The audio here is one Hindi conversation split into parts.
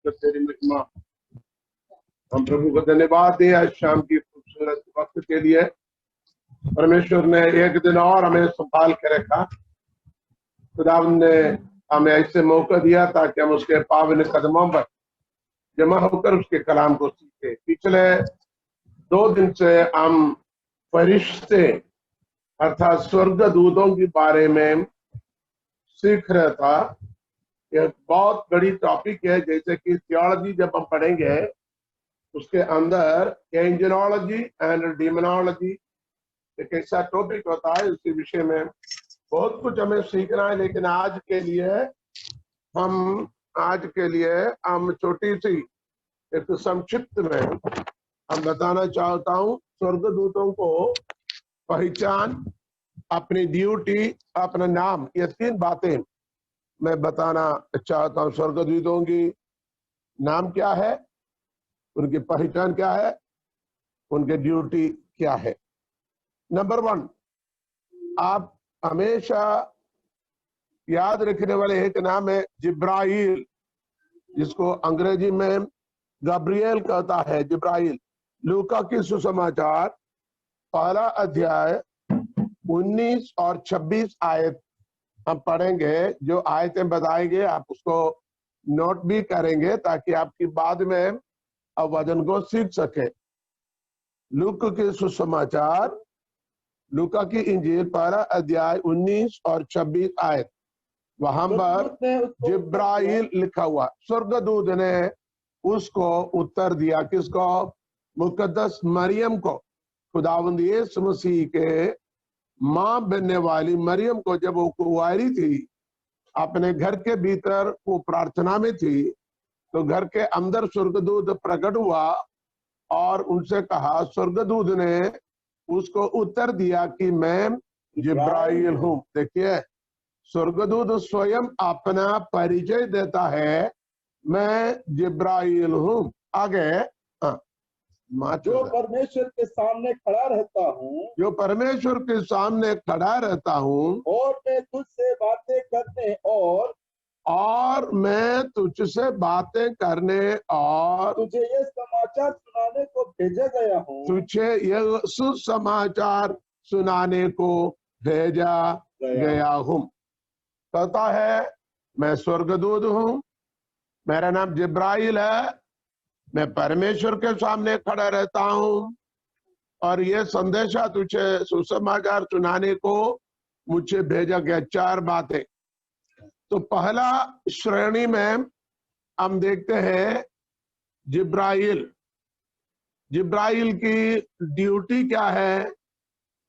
तो तेरी महिमा। हम प्रभु को धन्यवाद दें आज शाम की खूबसूरत वक्त के लिए। परमेश्वर ने एक दिन और हमें संभाल के रखा। खुदावंद ने हमें ऐसे मौका दिया ताकि हम उसके पावन कदमों पर जमा होकर उसके कलाम को सीखे। पिछले 2 दिन से हम फरिश्ते अर्थात स्वर्गदूतों के बारे में सीख रहा था। यह बहुत बड़ी टॉपिक है। जैसे कि थियोलॉजी जब हम पढ़ेंगे उसके अंदर एंजेलॉलजी एंड डीमोनॉलजी एक ऐसा टॉपिक होता है। उसके विषय में बहुत कुछ हमें सीखना है। लेकिन आज के लिए हम छोटी सी एक संक्षिप्त में हम बताना चाहता हूँ स्वर्गदूतों को पहचान, अपनी ड्यूटी, अपना नाम, ये 3 बातें मैं बताना चाहता हूँ। स्वर्गदूतों की नाम क्या है, उनकी पहचान क्या है, उनकी ड्यूटी क्या है। नंबर 1, आप हमेशा याद रखने वाले एक नाम है जिब्राइल, जिसको अंग्रेजी में गब्रियल कहता है। जिब्राइल। लूका की सुसमाचार 1 अध्याय 19 और 26 आयत हम पढ़ेंगे। जो आयतें बताएंगे आप उसको नोट भी करेंगे ताकि आपकी बाद में वचन को सीख सके। लूका के सुसमाचार, लूका की इंजील 1 अध्याय 19 और 26 आयत, वहां पर जिब्राइल लिखा हुआ। स्वर्गदूत ने उसको उत्तर दिया। किसको? मुकद्दस मरियम को। खुदावंद यीशु मसीह के मां बनने वाली मरियम को जब वो कुंवारी थी, अपने घर के भीतर वो प्रार्थना में थी, तो घर के अंदर स्वर्गदूत प्रकट हुआ और उनसे कहा। स्वर्गदूत ने उसको उत्तर दिया कि मैं जिब्राइल हूं। देखिए, स्वर्गदूत स्वयं अपना परिचय देता है, मैं जिब्राइल हूं। आगे जो परमेश्वर के सामने खड़ा रहता हूँ, जो परमेश्वर के सामने खड़ा रहता हूँ, और मैं तुझसे बातें करने और मैं तुझसे बातें करने और तुझे ये समाचार सुनाने को भेजा गया हूँ। तुझे यह सुसमाचार सुनाने को भेजा गया हूँ। कहता है मैं स्वर्गदूत हूँ, मेरा नाम जिब्राइल है, मैं परमेश्वर के सामने खड़ा रहता हूँ और ये संदेशा तुझे सुसमाचार सुनाने को मुझे भेजा गया। 4 बातें। तो पहला श्रेणी में हम देखते हैं जिब्राइल। जिब्राइल की ड्यूटी क्या है?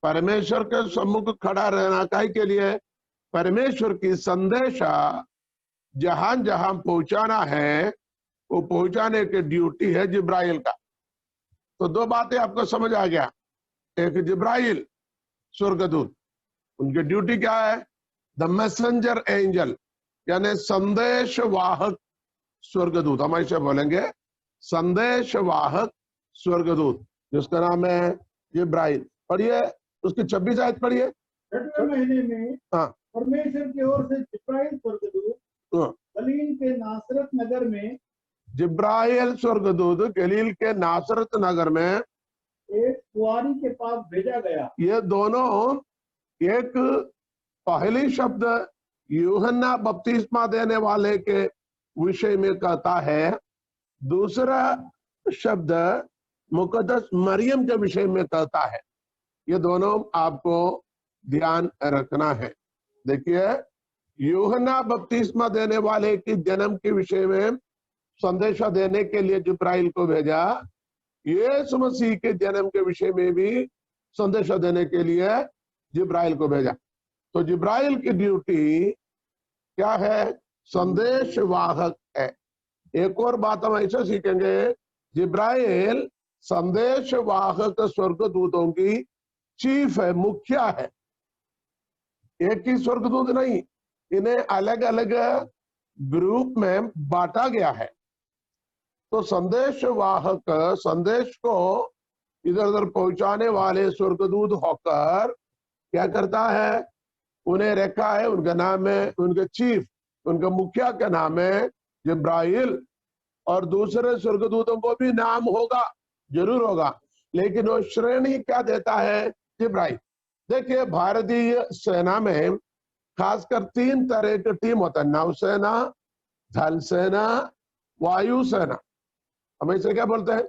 परमेश्वर के सम्मुख खड़ा रहना काहे के लिए? परमेश्वर की संदेशा जहां जहां पहुंचाना है वो पहुंचाने की ड्यूटी है जिब्राइल का। तो 2 बातें आपको समझ आ गया। एक जिब्राइल स्वर्गदूत, उनकी ड्यूटी क्या है? द मैसेंजर एंजल, यानी संदेश वाहक स्वर्गदूत। हम ऐसे बोलेंगे संदेश वाहक स्वर्गदूत, जिसका नाम है जिब्राइल। पढ़िए उसकी 26 आयत पढ़िए। 6वें महीने में परमेश्वर की ओर से जिब्राइल स्वर्गदूत गलील के नासरत नगर में, जिब्राइल स्वर्गदूत गलील के नासरत नगर में एक कुंवारी के पास भेजा गया। ये दोनों, एक पहली शब्द यूहन्ना बपतिस्मा देने वाले के विषय में कहता है, दूसरा शब्द मुकद्दस मरियम के विषय में कहता है। ये दोनों आपको ध्यान रखना है। देखिए, यूहन्ना बपतिस्मा देने वाले की जन्म के विषय में संदेशा देने के लिए जिब्राइल को भेजा। यीशु मसीह के जन्म के विषय में भी संदेशा देने के लिए जिब्राइल को भेजा। तो जिब्राइल की ड्यूटी क्या है? संदेश वाहक है। एक और बात हम ऐसे सीखेंगे, जिब्राइल संदेश वाहक स्वर्गदूतों की चीफ है, मुखिया है। एक ही स्वर्गदूत नहीं, इन्हें अलग अलग ग्रुप में बांटा गया है। तो संदेश वाहक संदेश को इधर उधर पहुंचाने वाले स्वर्गदूत होकर क्या करता है? उन्हें रखा है, उनका नाम है, उनके चीफ, उनका मुखिया का नाम है जिब्राइल। और दूसरे स्वर्गदूतों को भी नाम होगा, जरूर होगा, लेकिन वो श्रेणी क्या देता है? जिब्राइल। देखिए भारतीय सेना में खासकर 3 तरह के टीम होता है, नौसेना, थल सेना, वायुसेना। हम इसे क्या बोलते हैं?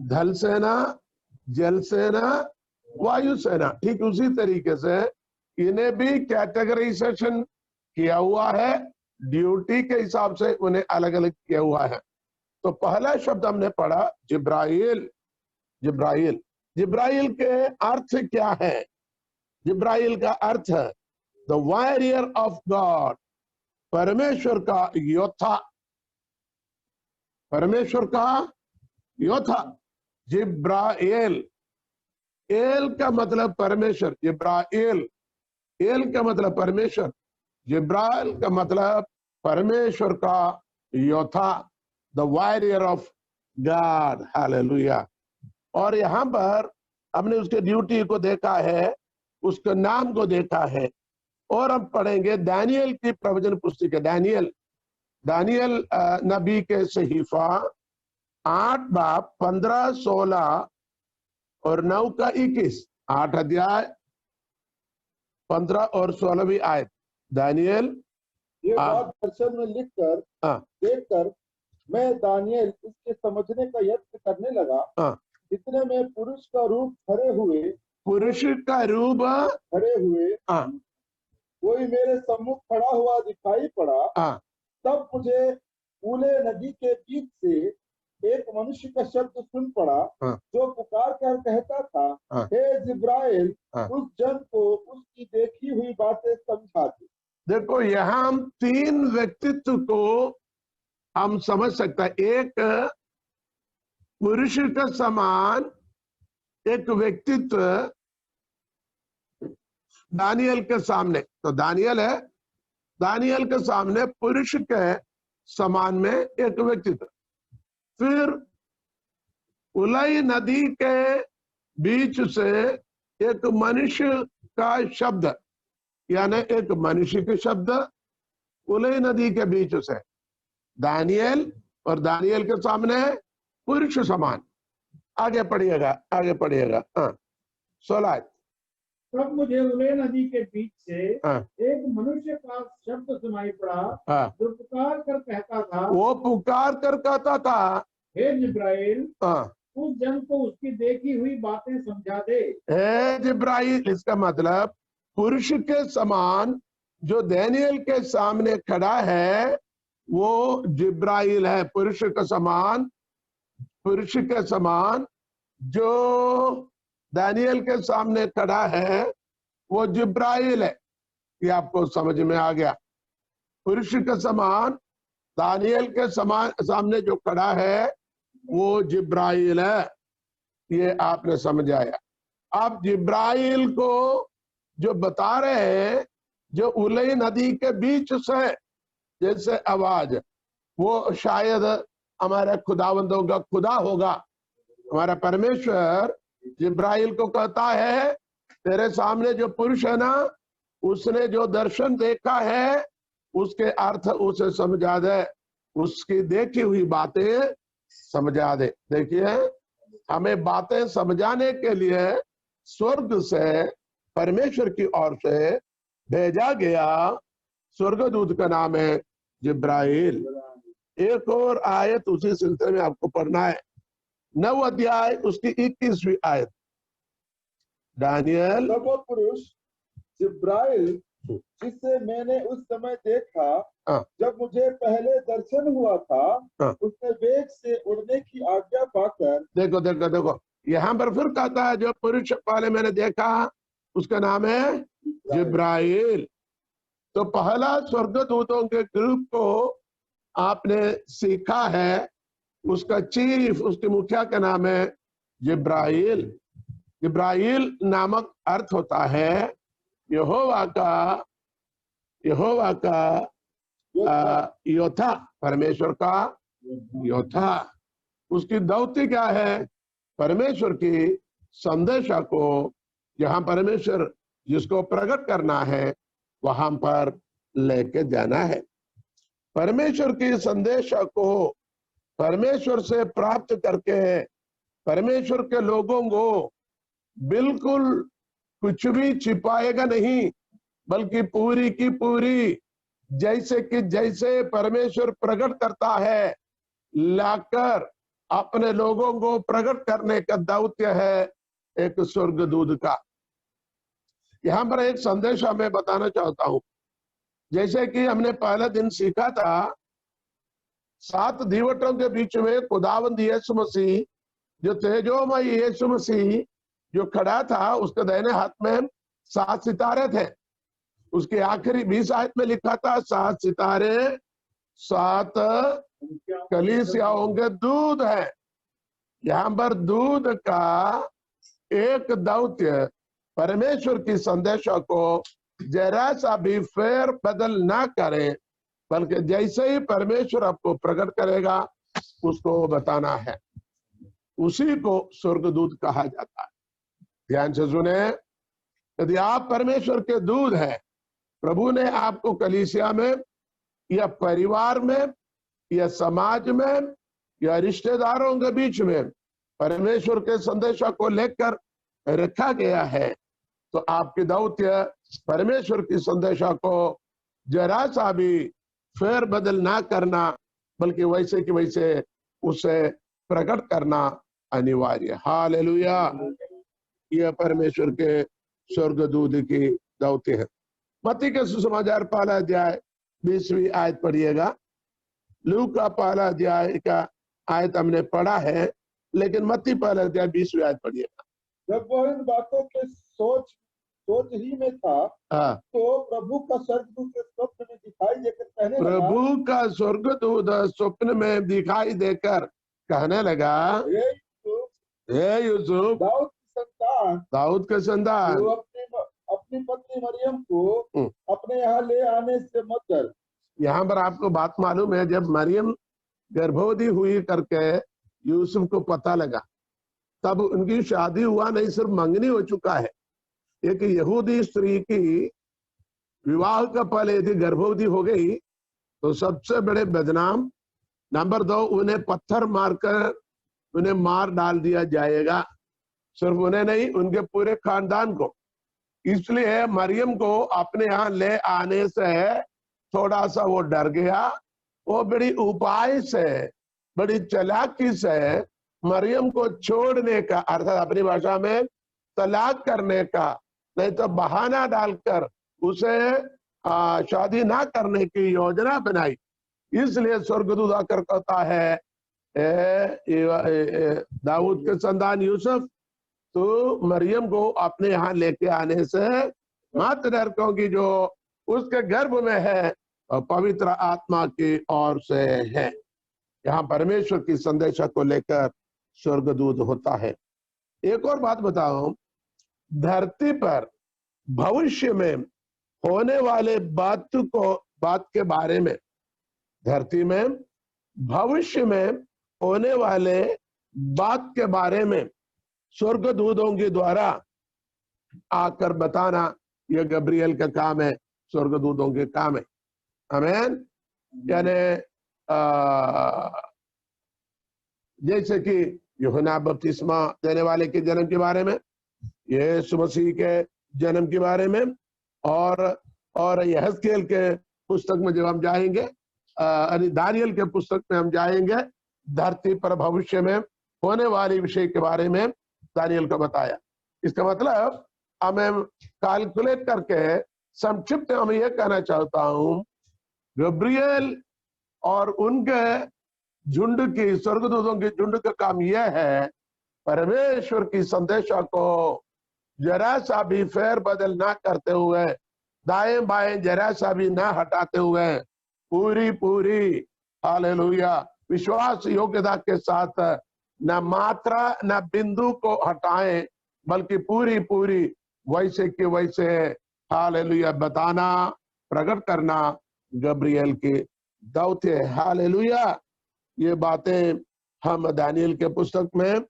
थल सेना, जल सेना, वायुसेना। ठीक उसी तरीके से इन्हें भी कैटेगराइजेशन किया हुआ है, ड्यूटी के हिसाब से उन्हें अलग अलग किया हुआ है। तो पहला शब्द हमने पढ़ा जिब्राइल। जिब्राइल, जिब्राइल के अर्थ क्या है? जिब्राइल का अर्थ है द वॉरियर ऑफ गॉड, परमेश्वर का योद्धा, परमेश्वर का योद्धा। जिब्राइल, एल का मतलब परमेश्वर, जिब्राइल, एल का मतलब परमेश्वर, जिब्राइल का मतलब परमेश्वर का योद्धा, the warrior of God. Hallelujah. और यहां पर हमने उसके ड्यूटी को देखा है, उसके नाम को देखा है। और हम पढ़ेंगे दानियल की प्रवचन पुस्तक, दानियल, दानियल नबी के सहीफा 8 बाब 15, 16 और 9 का 21, 8 अध्याय 15 और 16वीं आयत। दानियल ये बात दर्शन में लिखकर देखकर मैं दानियल इसके समझने का यत्न करने लगा। इतने में पुरुष का रूप खड़े हुए, पुरुष का रूप खड़े हुए कोई मेरे सम्मुख खड़ा हुआ दिखाई पड़ा। तब मुझे पूले नदी के बीच से एक मनुष्य का शब्द सुन पड़ा, जो पुकार कर कहता था, हे जिब्राइल, उस जन को उसकी देखी हुई बातें समझा दे। देखो यहाँ हम 3 व्यक्तित्व को हम समझ सकते हैं। एक पुरुष का समान एक व्यक्तित्व दानियल के सामने, तो दानियल है, दानियल के सामने पुरुष के समान में एक व्यक्तित्व। फिर उलई नदी के बीच से एक मनुष्य का शब्द, यानी एक मनुष्य के शब्द उलई नदी के बीच से, दानियल और दानियल के सामने पुरुष समान। आगे पढ़िएगा, आगे पढ़िएगा। 16। तब मुझे उले नदी के बीच से एक मनुष्य का शब्द सुनाई पड़ा, जो पुकार कर कहता था, वो पुकार कर कहता था, हे जिब्राइल, उस जन को उसकी देखी हुई बातें समझा दे। हे जिब्राइल, इसका मतलब पुरुष के समान जो दानियल के सामने खड़ा है वो जिब्राइल है। पुरुष के समान, पुरुष के समान जो दानियल के सामने खड़ा है वो जिब्राइल है। ये आपको समझ में आ गया? पुरुष के समान दानियल के समान सामने जो खड़ा है वो जिब्राइल है। ये आपने समझ आया? आप जिब्राइल को जो बता रहे हैं, जो उलई नदी के बीच से जैसे आवाज, वो शायद हमारे खुदावंदों का खुदा होगा। हमारा परमेश्वर जिब्राइल को कहता है, तेरे सामने जो पुरुष है ना, उसने जो दर्शन देखा है उसके अर्थ उसे समझा दे, उसकी देखी हुई बातें समझा दे। देखिए, हमें बातें समझाने के लिए स्वर्ग से, परमेश्वर की ओर से भेजा गया स्वर्गदूत का नाम है जिब्राइल। एक और आयत उसी सिलसिले में आपको पढ़ना है, 9 अध्याय उसकी 21वीं आयत। दानियल, तब वो पुरुष जिब्राइल जिसे मैंने उस समय देखा, जब मुझे पहले दर्शन हुआ था, उसने वेग से उड़ने की आज्ञा पाकर, देखो देखो देखो, यहाँ पर फिर कहता है जो पुरुष पहले मैंने देखा उसका नाम है जिब्राइल। तो पहला स्वर्गदूतों के ग्रुप को आपने सीखा है, उसका चीफ, उसके मुखिया का नाम है जिब्राइल। जिब्राइल नामक अर्थ होता है यहोवा का, यहोवा का योद्धा, परमेश्वर का योद्धा। उसकी दौती क्या है? परमेश्वर की संदेशा को जहां परमेश्वर जिसको प्रकट करना है वहां पर लेके जाना है। परमेश्वर की संदेशा को परमेश्वर से प्राप्त करके परमेश्वर के लोगों को बिल्कुल कुछ भी छिपाएगा नहीं, बल्कि पूरी की पूरी जैसे कि जैसे परमेश्वर प्रकट करता है लाकर अपने लोगों को प्रकट करने का दौत्य है एक स्वर्गदूत का। यहां पर एक संदेश मैं बताना चाहता हूं। जैसे कि हमने पहले दिन सीखा था, 7 दीवटों के बीच में खुदावंद यीशु मसीह, जो तेजोमय यीशु मसीह जो खड़ा था, उसके दाहिने हाथ में 7 सितारे थे। उसके आखिरी 20 आयत में लिखा था 7 सितारे 7 कलीसियाओं के दूध है। यहां पर दूध का एक दौत्य परमेश्वर की संदेशों को जरा सा भी फेर बदल ना करें, बल्कि जैसे ही परमेश्वर आपको प्रकट करेगा उसको बताना है। उसी को स्वर्गदूत कहा जाता है। ध्यान से सुने, यदि आप परमेश्वर के दूत हैं, प्रभु ने आपको कलीसिया में या परिवार में या समाज में या रिश्तेदारों के बीच में परमेश्वर के संदेशों को लेकर रखा गया है, तो आपके दौत्य परमेश्वर की संदेशों को जरा सा भी फेर बदल ना करना, बल्कि वैसे कि वैसे उसे प्रकट करना अनिवार्य। हालेलुया। यह परमेश्वर के स्वर्गदूत की दौत्य है। मत्ती के सुसमाचार पहला अध्याय 20वीं आयत पढ़िएगा। लूका पहला अध्याय का आयत हमने पढ़ा है, लेकिन मत्ती पहला अध्याय 20वीं आयत पढ़िएगा। जब वह इन बातों के सोच ही में था, तो प्रभु का स्वर्गदूत स्वप्न में दिखाई देकर कहने लगा, प्रभु का स्वर्गदूत स्वप्न में दिखाई देकर कहने लगा, हे यूसुफ, दाऊद के संतान, तो अपनी पत्नी मरियम को अपने यहाँ ले आने से मत डर। यहाँ पर आपको बात मालूम है, जब मरियम गर्भवती हुई करके यूसुफ को पता लगा, तब उनकी शादी हुआ नहीं, सिर्फ मंगनी हो चुका है। एक यहूदी स्त्री की विवाह का पहले यदि गर्भवती हो गई तो सबसे बड़े बदनाम। नंबर 2, उन्हें पत्थर मारकर उन्हें मार डाल दिया जाएगा। सिर्फ उन्हें नहीं, उनके पूरे खानदान को। इसलिए मरियम को अपने यहाँ ले आने से थोड़ा सा वो डर गया। वो बड़ी उपाय से, बड़ी चालाकी से मरियम को छोड़ने का, अर्थात अपनी भाषा में तलाक करने का, नहीं तो बहाना डालकर उसे शादी ना करने की योजना बनाई। इसलिए स्वर्गदूत आकर कहता है, दाऊद के संतान यूसुफ, तो मरियम को अपने यहाँ लेके आने से मत डर, क्योंकि जो उसके गर्भ में है पवित्र आत्मा की ओर से है। यहाँ परमेश्वर की संदेशा को लेकर स्वर्गदूत होता है। एक और बात बताओ, धरती पर भविष्य में होने वाले बात के बारे में, धरती में भविष्य में होने वाले बात के बारे में स्वर्गदूतों के द्वारा आकर बताना, यह गब्रियल का काम है, स्वर्गदूतों के काम है। आमीन। यानी जैसे कि यूहन्ना बपतिस्मा देने वाले के जन्म के बारे में, यीशु मसीह के जन्म के बारे में, और यहजकेल के पुस्तक में जब हम जाएंगे, दानियल के पुस्तक में हम जाएंगे, धरती पर भविष्य में होने वाले विषय के बारे में दानियल को बताया। इसका मतलब हमें कैलकुलेट करके संक्षिप्त में मैं यह कहना चाहता हूं, गब्रियल और उनके झुंड की, स्वर्गदूतों के झुंड का काम यह है, परमेश्वर की संदेशा को जरा सा भी फेर बदल ना करते हुए, दाएं बाएं जरा सा भी ना हटाते हुए, पूरी पूरी हालेलुया विश्वास योग्यता के साथ न मात्रा न बिंदु को हटाएं, बल्कि पूरी पूरी वैसे के वैसे हालेलुया बताना, प्रकट करना गब्रियल की दौत्य है। हालेलुया। ये बातें हम दानियल के पुस्तक में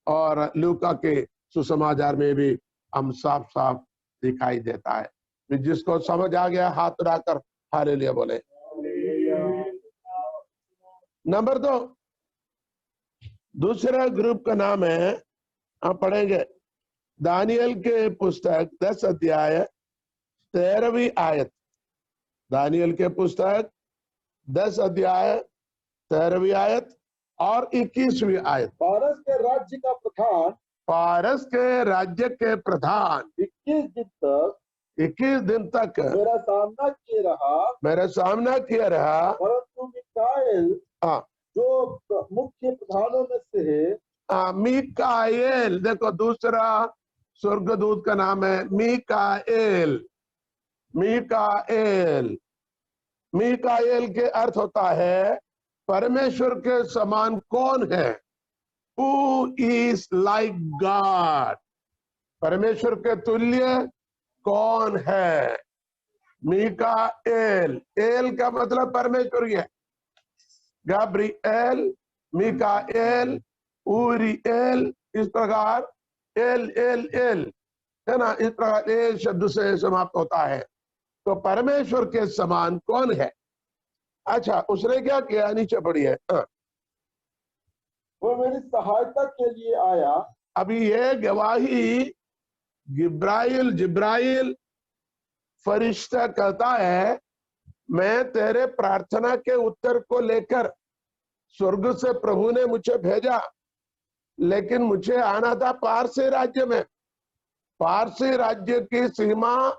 और लूका के सुसमाचार में भी हम साफ साफ दिखाई देता है। जिसको समझ आ गया हाथ उठाकर हालेलुया बोले। नंबर 2, दूसरा ग्रुप का नाम है, हम पढ़ेंगे दानियल के पुस्तक 10 अध्याय 13वीं आयत। दानियल के पुस्तक 10 अध्याय 13वीं आयत और 21वीं आयत। पारस के राज्य का प्रधान, पारस के राज्य के प्रधान 21 दिन तक मेरा सामना किए रहा, परंतु मिकाएल जो मुख्य प्रधानों में से है, मिकाएल, देखो दूसरा स्वर्गदूत का नाम है मिकाएल। मिकाएल, मिकाएल के अर्थ होता है परमेश्वर के समान कौन है। Who is like God? परमेश्वर के तुल्य कौन है। मिकाएल, एल का मतलब परमेश्वर है। गब्रिएल, मिकाएल, ऊरिएल, इस प्रकार एल एल एल है ना, इस प्रकार एल शब्द से समाप्त होता है। तो परमेश्वर के समान कौन है। अच्छा, उसने क्या किया, नीचे पढ़िए। वो मेरी सहायता के लिए आया। अभी ये गवाही जिब्राइल फरिश्ता कहता है, मैं तेरे प्रार्थना के उत्तर को लेकर स्वर्ग से प्रभु ने मुझे भेजा, लेकिन मुझे आना था पारसी राज्य में। पारसी राज्य की सीमा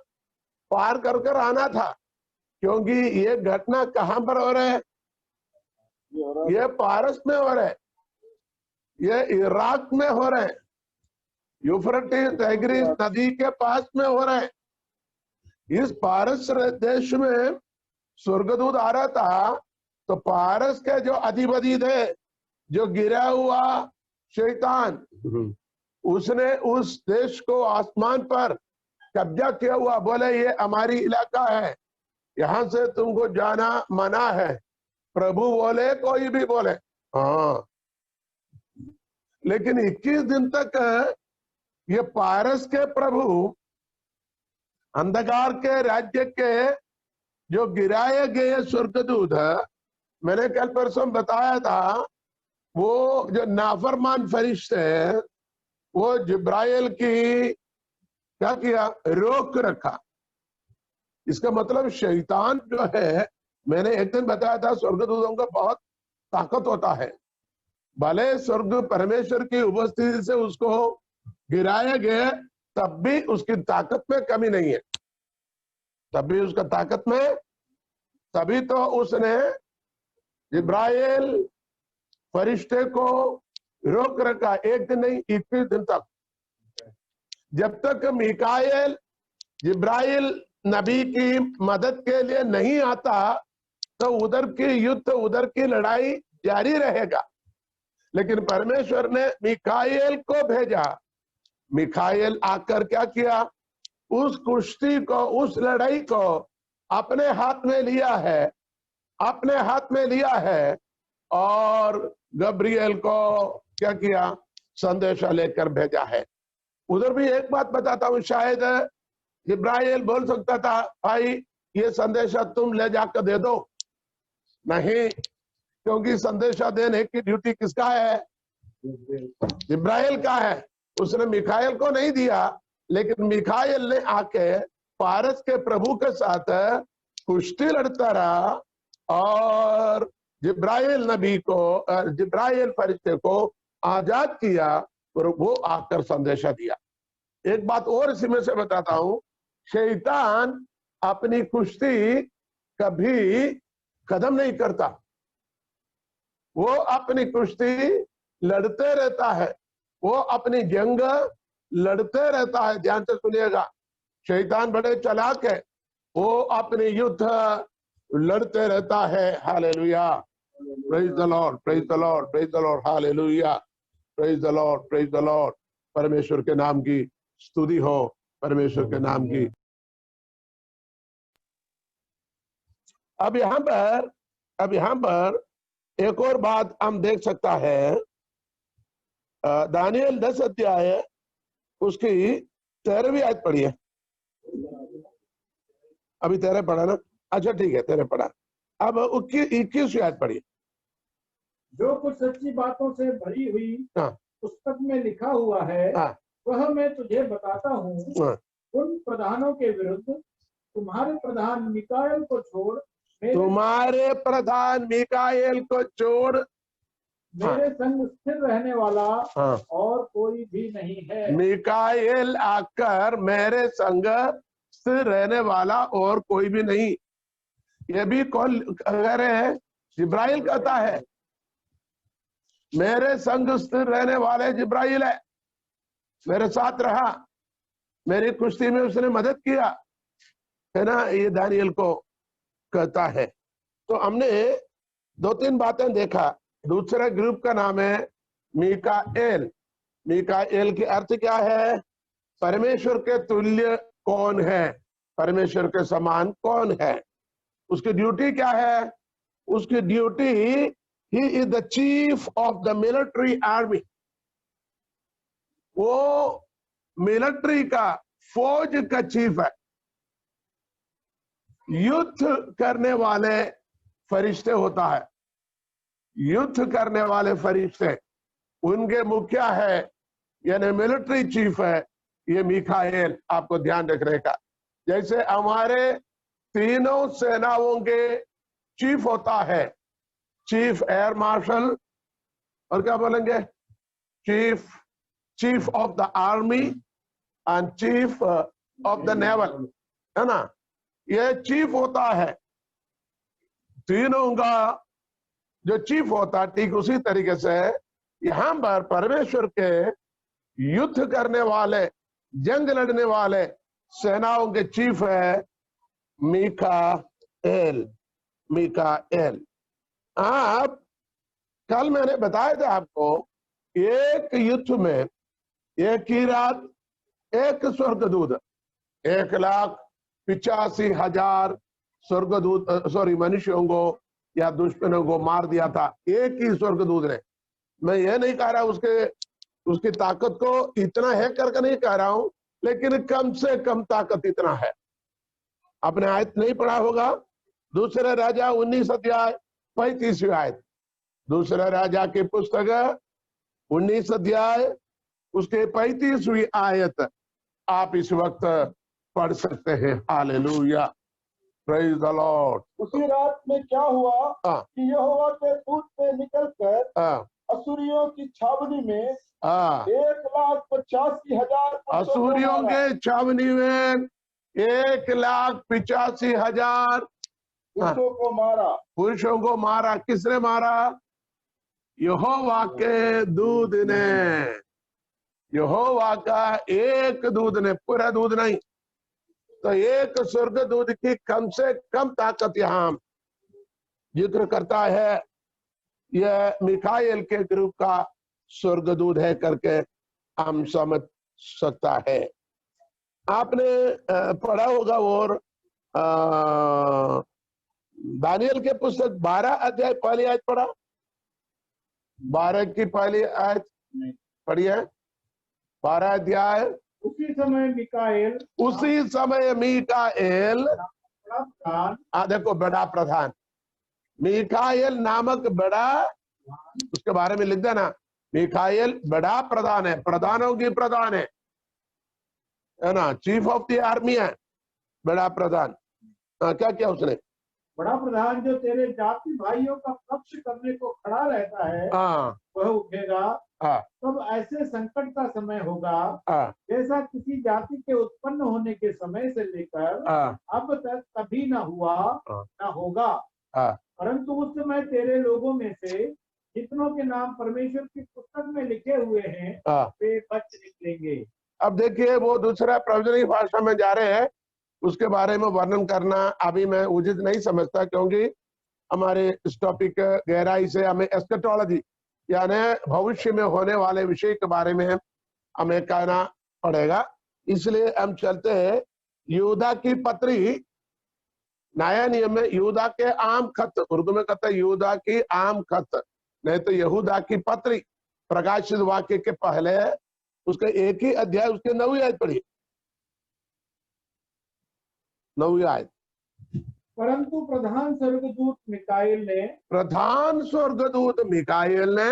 पार कर आना था, क्योंकि ये घटना कहां पर हो रहा है, ये पारस में हो रहा है, ये इराक में हो रहा है, यूफ्रेटिस टाइग्रिस नदी के पास में हो रहा है। इस पारस देश में स्वर्गदूत आ रहा था, तो पारस के जो अधिपति थे, जो गिरा हुआ शैतान, उसने उस देश को आसमान पर कब्जा किया हुआ, बोले ये हमारी इलाका है, यहां से तुमको जाना मना है। प्रभु बोले कोई भी बोले, हाँ। लेकिन 21 दिन तक ये पारस के प्रभु, अंधकार के राज्य के जो गिराए गए स्वर्गदूत, मैंने कल परसों बताया था, वो जो नाफरमान फरिश्ते हैं, वो जिब्राइल की क्या किया, रोक रखा। इसका मतलब शैतान जो है, मैंने एक दिन बताया था, स्वर्गदूतों का बहुत ताकत होता है। भले स्वर्ग परमेश्वर की उपस्थिति से उसको गिराया गया, तब भी उसकी ताकत में कमी नहीं है, तब भी उसका ताकत में, तभी तो उसने जिब्राइल फरिश्ते को रोक रखा, एक दिन नहीं 21 दिन तक। जब तक मिकाएल जिब्राइल नबी की मदद के लिए नहीं आता, तो उधर की युद्ध, उधर की लड़ाई जारी रहेगा। लेकिन परमेश्वर ने मिकाएल को भेजा। मिकाएल आकर क्या किया, उस कुश्ती को, उस लड़ाई को अपने हाथ में लिया है, अपने हाथ में लिया है, और गब्रिएल को क्या किया, संदेशा लेकर भेजा है। उधर भी एक बात बताता हूं, शायद जिब्राइल बोल सकता था, भाई ये संदेशा तुम ले जाकर दे दो, नहीं, क्योंकि संदेशा देने की ड्यूटी किसका है, जिब्राइल का है। उसने मिकाएल को नहीं दिया, लेकिन मिकाएल ने आके पारस के प्रभु के साथ कुश्ती लड़ता रहा, और जिब्राइल नबी को, जिब्राइल फरिश्ते को आजाद किया, और वो आकर संदेशा दिया। एक बात और इसी में से बताता हूं, शैतान अपनी कुश्ती कभी खत्म नहीं करता, वो अपनी कुश्ती लड़ते रहता है, वो अपनी जंग लड़ते रहता है। ध्यान से सुनिएगा, शैतान बड़े चालाक है, वो अपनी युद्ध लड़ते रहता है। Hallelujah, praise the Lord, praise the Lord, praise the Lord, hallelujah, praise the Lord, praise the Lord. परमेश्वर के नाम की स्तुति हो, परमेश्वर के नाम की। अब यहाँ पर एक और बात हम देख सकता है, दानियल 10 अध्याय उसकी 13वीं आयत पढ़िए। अभी 13 पढ़ा ना, अच्छा ठीक है, 13 पढ़ा। अब 21वीं आयत पढ़िए। जो कुछ सच्ची बातों से भरी हुई हाँ, पुस्तक में लिखा हुआ है हाँ, वह मैं तुझे बताता हूँ। हाँ। उन प्रधानों के विरुद्ध तुम्हारे प्रधान मिकाएल को छोड़ तुम्हारे प्रधान मिकाएल को छोड़ मेरे संग स्थिर रहने वाला हाँ, और कोई भी नहीं है। मिकाएल आकर मेरे संग स्थिर रहने वाला और कोई भी नहीं। ये भी कौन कह रहे हैं? जिब्राइल कहता है मेरे संग स्थिर रहने वाले जिब्राइल है, मेरे साथ रहा, मेरी कुश्ती में उसने मदद किया, है ना। ये दानियल को कहता है। तो हमने 2-3 बातें देखा। दूसरा ग्रुप का नाम है मिकाएल। मिकाएल के अर्थ क्या है? परमेश्वर के तुल्य कौन है, परमेश्वर के समान कौन है। उसकी ड्यूटी क्या है? उसकी duty, he is the chief of the military army. वो मिलिट्री का, फौज का चीफ है। युद्ध करने वाले फरिश्ते होता है, युद्ध करने वाले फरिश्ते, उनके मुखिया है, यानी मिलिट्री चीफ है ये मिकाएल। आपको ध्यान रखने का, जैसे हमारे तीनों सेनाओं के चीफ होता है, चीफ एयर मार्शल, और क्या बोलेंगे, chief of the army and chief of the naval, है ना। ये चीफ होता है, तीनों का जो चीफ होता है। ठीक उसी तरीके से यहां पर परमेश्वर के युद्ध करने वाले, जंग लड़ने वाले सेनाओं के चीफ है मिकाएल। मिकाएल। आप कल मैंने बताया था आपको, एक युद्ध में एक ही रात एक स्वर्गदूत 1,85,000 स्वर्गदूत मनुष्यों को या दुश्मनों को मार दिया था, एक ही स्वर्गदूत ने। मैं ये नहीं कह रहा उसकी ताकत को इतना है करके नहीं कह रहा हूं, लेकिन कम से कम ताकत इतना है। आपने आयत नहीं पढ़ा होगा, दूसरे राजा 19 अध्याय 35वीं आयत, दूसरे राजा की पुस्तक 19 अध्याय उसके 35वीं आयत आप इस वक्त पढ़ सकते हैं। Hallelujah, praise the Lord. उसी रात में क्या हुआ कि यहोवा के दूत ने निकलकर असुरियों की छावनी में 1,85,000 असुरियों के छावनी में 1,85,000 पुरुषों को मारा। किसने मारा? यहोवा के दूत ने, यहोवा का एक दूत ने, पूरा दूत नहीं। तो एक स्वर्गदूत की कम से कम ताकत यहां जिक्र करता है, यह मिकाएल के ग्रुप का स्वर्गदूत है करके हम समझ सकता है। आपने पढ़ा होगा और दानियल के पुस्तक 12 अध्याय पहली आयत पढ़ा, 12 की पहली आयत पढ़ी है, 12 अध्याय। उसी समय मिकाएल देखो बड़ा प्रधान मिकाएल नामक बड़ा, उसके बारे में लिख देना, मिकाएल बड़ा प्रधान है, प्रधानों की प्रधान है ना, चीफ ऑफ द आर्मी है, बड़ा प्रधान। क्या क्या उसने? बड़ा प्रधान जो तेरे जाति भाइयों का पक्ष करने को खड़ा रहता है वह उठेगा। तब ऐसे संकट का समय होगा जैसा किसी जाति के उत्पन्न होने के समय से लेकर अब तक कभी न हुआ न होगा। परंतु उस समय तेरे लोगों में से जितनों के नाम परमेश्वर की पुस्तक में लिखे हुए हैं वे बच निकलेंगे। अब देखिए वो दूसरा प्रवचनिक भाषा में जा रहे हैं, उसके बारे में वर्णन करना अभी मैं उचित नहीं समझता, क्योंकि हमारे इस टॉपिक गहराई से हमें एस्केटोलॉजी यानी भविष्य में होने वाले विषय के बारे में हमें कहना पड़ेगा। इसलिए हम चलते हैं यहूदा की पत्री, नया नियम में यहूदा के आम खत, उर्दू में कहते हैं यहूदा की आम खत, नहीं तो यहूदा की पत्री, प्रकाशित वाक्य के पहले उसके एक ही अध्याय उसके 9वीं आयत पढ़ी, 9वीं आयत। परंतु प्रधान स्वर्गदूत मिकाएल ने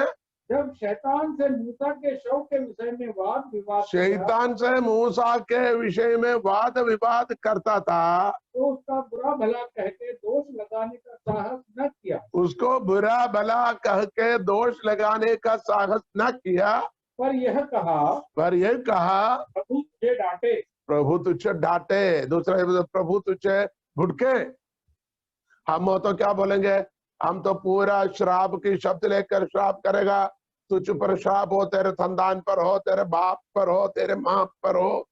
जब शैतान से मूसा के शव के विषय में वाद विवाद शैतान से मूसा के विषय में वाद विवाद करता था, तो उसका बुरा भला कह के दोष लगाने का साहस न किया। उसको बुरा भला कह के दोष लगाने का साहस न किया। पर यह कहा प्रभु तुझे डांटे, प्रभु तुझे डांटे। दूसरा प्रभु तुझे भुड़के। हम हो तो क्या बोलेंगे? हम तो पूरा श्राप की शब्द लेकर श्राप करेगा। तुझ पर श्राप हो, तेरे संतान पर हो, तेरे बाप पर हो, तेरे माँ पर हो,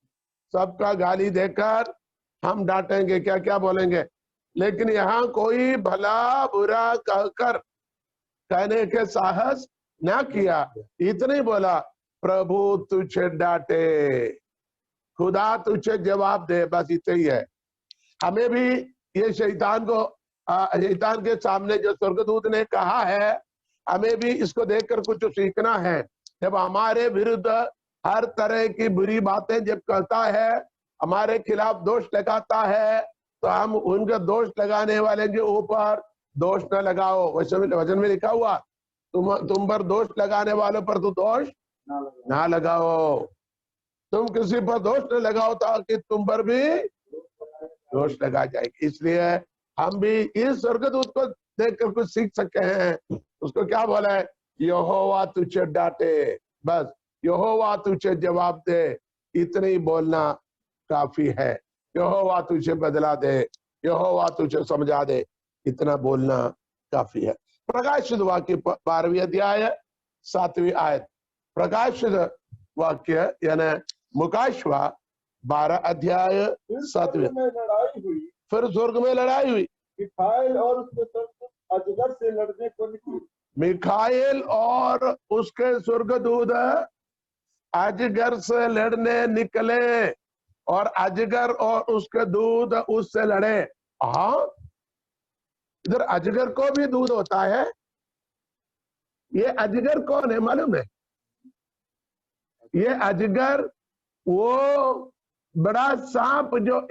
सबका गाली देकर हम डांटेंगे। क्या क्या बोलेंगे? लेकिन यहाँ कोई भला बुरा कहकर कहने के साहस न किया। इतने बोला प्रभु तुझे डांटे, खुदा तुझे जवाब दे, बस इतना ही है। हमें भी ये शैतान के सामने जो स्वर्गदूत ने कहा है, हमें भी इसको देखकर कुछ सीखना है। जब हमारे विरुद्ध हर तरह की बुरी बातें जब कहता है, हमारे खिलाफ दोष लगाता है, तो हम उनका दोष लगाने वाले के ऊपर दोष न लगाओ। वचन में लिखा हुआ, तुम पर दोष लगाने वालों पर तो दोष ना लगाओ। तुम किसी पर दोष न लगाओ ताकि तुम पर भी दोष लगा जाएगी। इसलिए हम भी इस स्वर्गदूत को देखकर कुछ सीख सकते हैं। उसको क्या बोला है? यहोवा तुझे डांटे, बस यहोवा तुझे जवाब दे, इतने ही बोलना काफी है। यहोवा तुझे बदला दे, यहोवा तुझे समझा दे, इतना बोलना काफी है। प्रकाशित वाक्य 12वें अध्याय 7वीं आयत। प्रकाशित वाक्य यानी मुकाशवा 12 अध्याय 7वीं। लड़ाई हुई, फिर स्वर्ग में लड़ाई हुई। मिखाएल और उसके स्वर्गदूत अजगर से लड़ने को निकले। मिखाएल और उसके स्वर्गदूत अजगर से लड़ने निकले, और अजगर और उसके दूध उससे लड़े। हाँ, इधर अजगर को भी दूध होता है। ये अजगर कौन है मालूम है? ये अजगर वो बड़ा सांप जो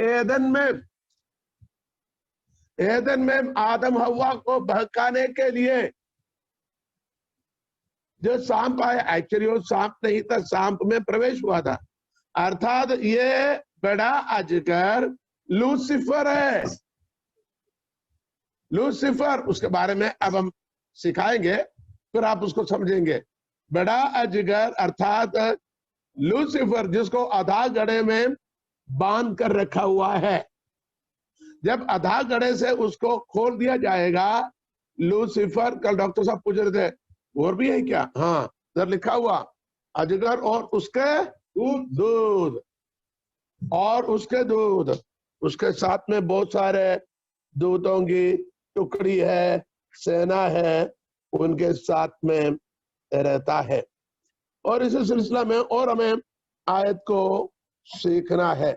एदन में आदम हवा को बहकाने के लिए जो सांप आया, एक्चुअली वो सांप नहीं था, सांप में प्रवेश हुआ था। अर्थात ये बड़ा अजगर लूसीफर है। लूसीफर, उसके बारे में अब हम सिखाएंगे, फिर आप उसको समझेंगे। बड़ा अजगर अर्थात लूसीफर, जिसको अधा गड़े में बांध कर रखा हुआ है। जब आधा गड़े से उसको खोल दिया जाएगा, लूसीफर, कल डॉक्टर साहब पूछ रहे थे और भी है क्या? हाँ, इधर लिखा हुआ अजगर और उसके दूध और उसके दूध, उसके साथ में बहुत सारे दूतों की टुकड़ी है, सेना है, उनके साथ में रहता है। और इस सिलसिला में और हमें आयत को सीखना है।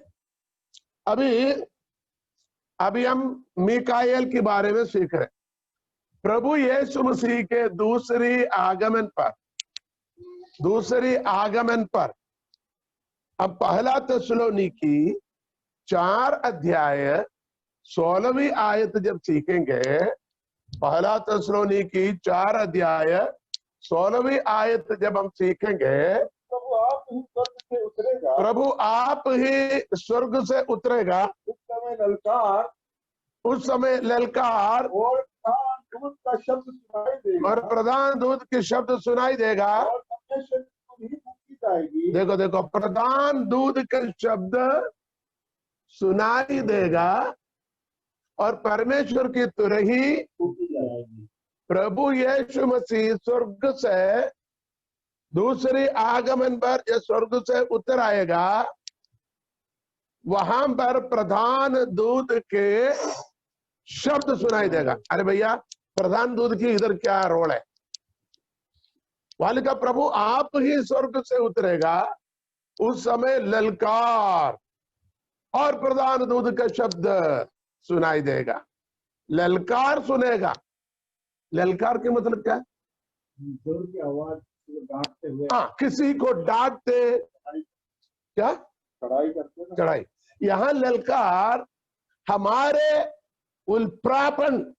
अभी हम मिकाएल के बारे में सीख रहे। प्रभु यीशु मसीह के दूसरी आगमन पर अब पहला थिस्सलुनीकी 4 अध्याय 16वीं आयत जब सीखेंगे, पहला थिस्सलुनीकी 4 अध्याय 16वीं आयत जब हम सीखेंगे, प्रभु आप ही स्वर्ग से उतरेगा। उस समय ललकार और दूत का शब्द सुनाई देगा, और प्रधान दूत के शब्द सुनाई देगा। देखो, प्रधान दूत का शब्द सुनाई देगा और परमेश्वर की तुरही प्रभु यीशु मसीह स्वर्ग से दूसरी आगमन पर जब स्वर्ग से उतर आएगा, वहां पर प्रधान दूत के शब्द सुनाई देगा। अरे भैया, प्रधान दूत की इधर क्या रोल है? वाले का प्रभु आप ही स्वर्ग से उतरेगा, उस समय ललकार और प्रधान दूत का शब्द सुनाई देगा। ललकार सुनेगा। ललकार के मतलब क्या? जोर की आवाज, डांटते हुए। हाँ, किसी को डांटते, क्या चढ़ाई करते ना। चढ़ाई। यहाँ ललकार हमारे उल्प्रापन,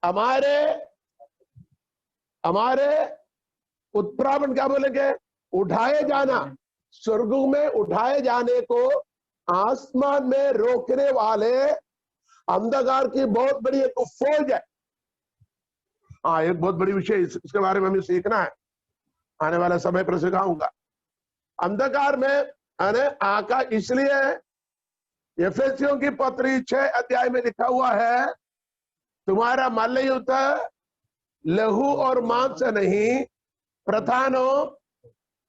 हमारे हमारे उत्प्रापन क्या बोलेंगे, उठाए जाना, स्वर्ग में उठाए जाने को आसमान में रोकने वाले अंधकार की बहुत बड़ी एक फौज है। हाँ, एक बहुत बड़ी विषय, इसके बारे में हमें सीखना है, आने वाला समय पर सिखाऊंगा। अंधकार में आकाश, इसलिए एफेसियों की पत्री 6 अध्याय में लिखा हुआ है, तुम्हारा मल्ल युद्ध लहू और मांस से नहीं, प्रधानों,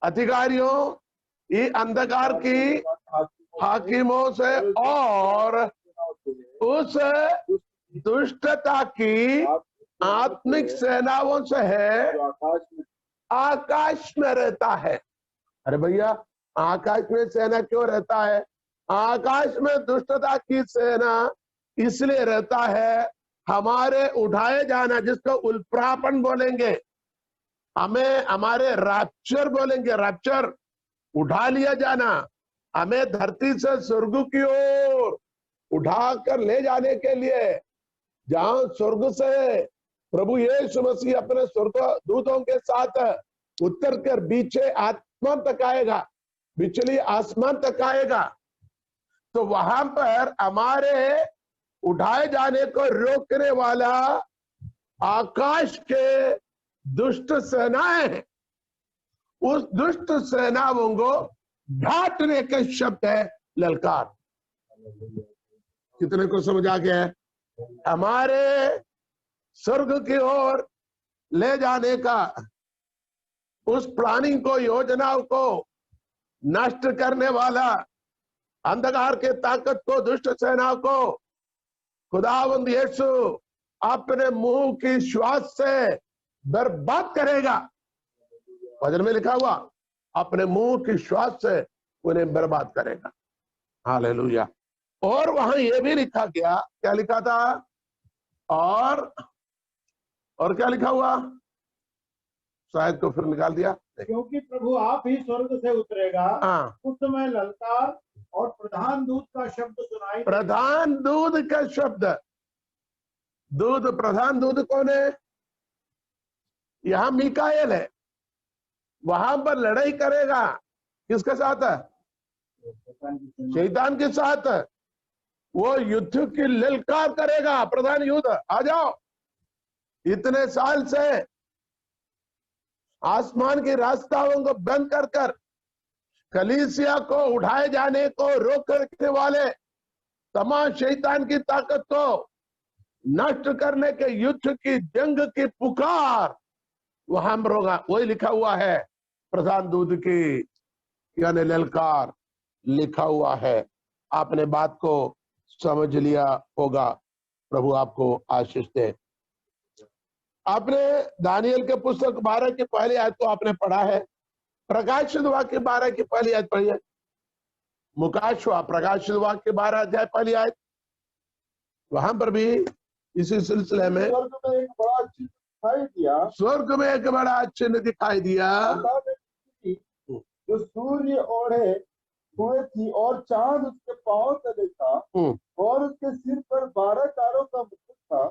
अधिकारियों, ये अंधकार की हाकिमों से और उस दुष्टता की आत्मिक सेनाओं से है, आकाश में रहता है। अरे भैया, आकाश में सेना क्यों रहता है? आकाश में दुष्टता की सेना इसलिए रहता है, हमारे उठाए जाना, जिसको उल्प्रापन बोलेंगे, हमें हमारे रैप्चर बोलेंगे, रैप्चर उठा लिया जाना, हमें धरती से स्वर्ग की ओर उठाकर ले जाने के लिए, जहां स्वर्ग से प्रभु यीशु मसीह अपने स्वर्ग दूतों के साथ उतर कर बीचे आसमान तक आएगा, बिचली आसमान तक आएगा, तो वहां पर हमारे उठाए जाने को रोकने वाला आकाश के दुष्ट सेनाएं हैं। उस दुष्ट सेनाओं को ढांटने का शब्द है ललकार। कितने को समझ आ गया है? हमारे स्वर्ग की ओर ले जाने का, उस प्लानिंग को, योजनाओं को नष्ट करने वाला अंधकार के ताकत को, दुष्ट सेना को खुदावंद यीशु अपने मुंह की श्वास से बर्बाद करेगा। वचन में लिखा हुआ, अपने मुंह की श्वास से उन्हें बर्बाद करेगा। हालेलुया। और वहां यह भी लिखा गया, क्या लिखा था? और क्या लिखा हुआ? शायद को फिर निकाल दिया। क्योंकि प्रभु आप ही स्वर्ग से उतरेगा, उस समय ललकार और प्रधान दूत का शब्द सुनाई। प्रधान दूत का शब्द, दूत, प्रधान दूत कौन है? यहां मिकाएल है, वहां पर लड़ाई करेगा, किसके साथ है? शैतान के साथ। वो युद्ध की ललकार करेगा, प्रधान युद्ध, आ जाओ। इतने साल से आसमान के रास्ताओं को बंद कर कर कलीसिया को उठाए जाने को रोक रखने वाले तमाम शैतान की ताकत को नष्ट करने के युद्ध की जंग की पुकार वहां पर होगा। वही लिखा हुआ है, प्रधान दूत की यानी ललकार लिखा हुआ है। आपने बात को समझ लिया होगा। प्रभु आपको आशीष दे। आपने दानियल के पुस्तक 12 की पहली आयत को आपने पढ़ा है, प्रकाशित वाक्य 12 की पहली आयत पढ़ी है, मुकाशवा प्रकाशित वाक्य 12 अध्याय पहली आयत, वहां पर भी इसी सिलसिले में स्वर्ग में एक बड़ा चिन्ह दिखाई दिया, जो सूर्य ओढ़े हुए थी और चांद उसके पांव तले था और उसके सिर पर 12 तारों का मुकुट था।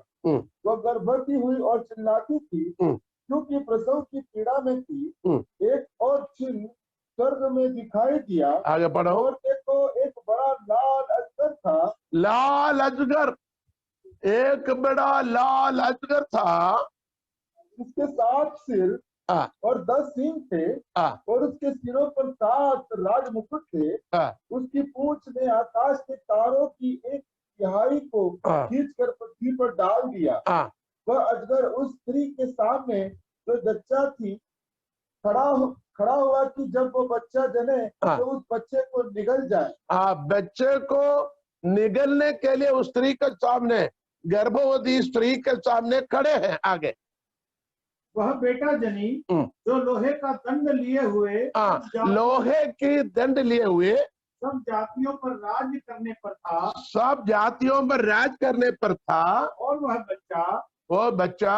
वह गर्भवती हुई और चिल्लाती थी क्योंकि प्रसव की पीड़ा में थी। एक और चिन्ह स्वर्ग में दिखाई दिया, आगे पढ़ो। और देखो एक बड़ा लाल अजगर था। लाल अजगर, एक बड़ा लाल अजगर था, उसके 7 सिर और 10 सींग थे और उसके सिरों पर 7 राज मुकुट थे। उसकी पूंछ ने आकाश के तारों की 1/3 को खींचकर पृथ्वी पर डाल दिया। वह अजगर उस स्त्री के सामने जो जच्चा थी खड़ा हुआ कि जब वो बच्चा जने तो उस बच्चे को निगल जाए। बच्चे को निगलने के लिए उस स्त्री के सामने, गर्भवती स्त्री के सामने खड़े हैं। आगे, वह बेटा जनी जो लोहे का दंड लिए हुए, लोहे की दंड लिए हुए सब जातियों पर राज करने पर था, सब जातियों पर राज करने पर था। और वह बच्चा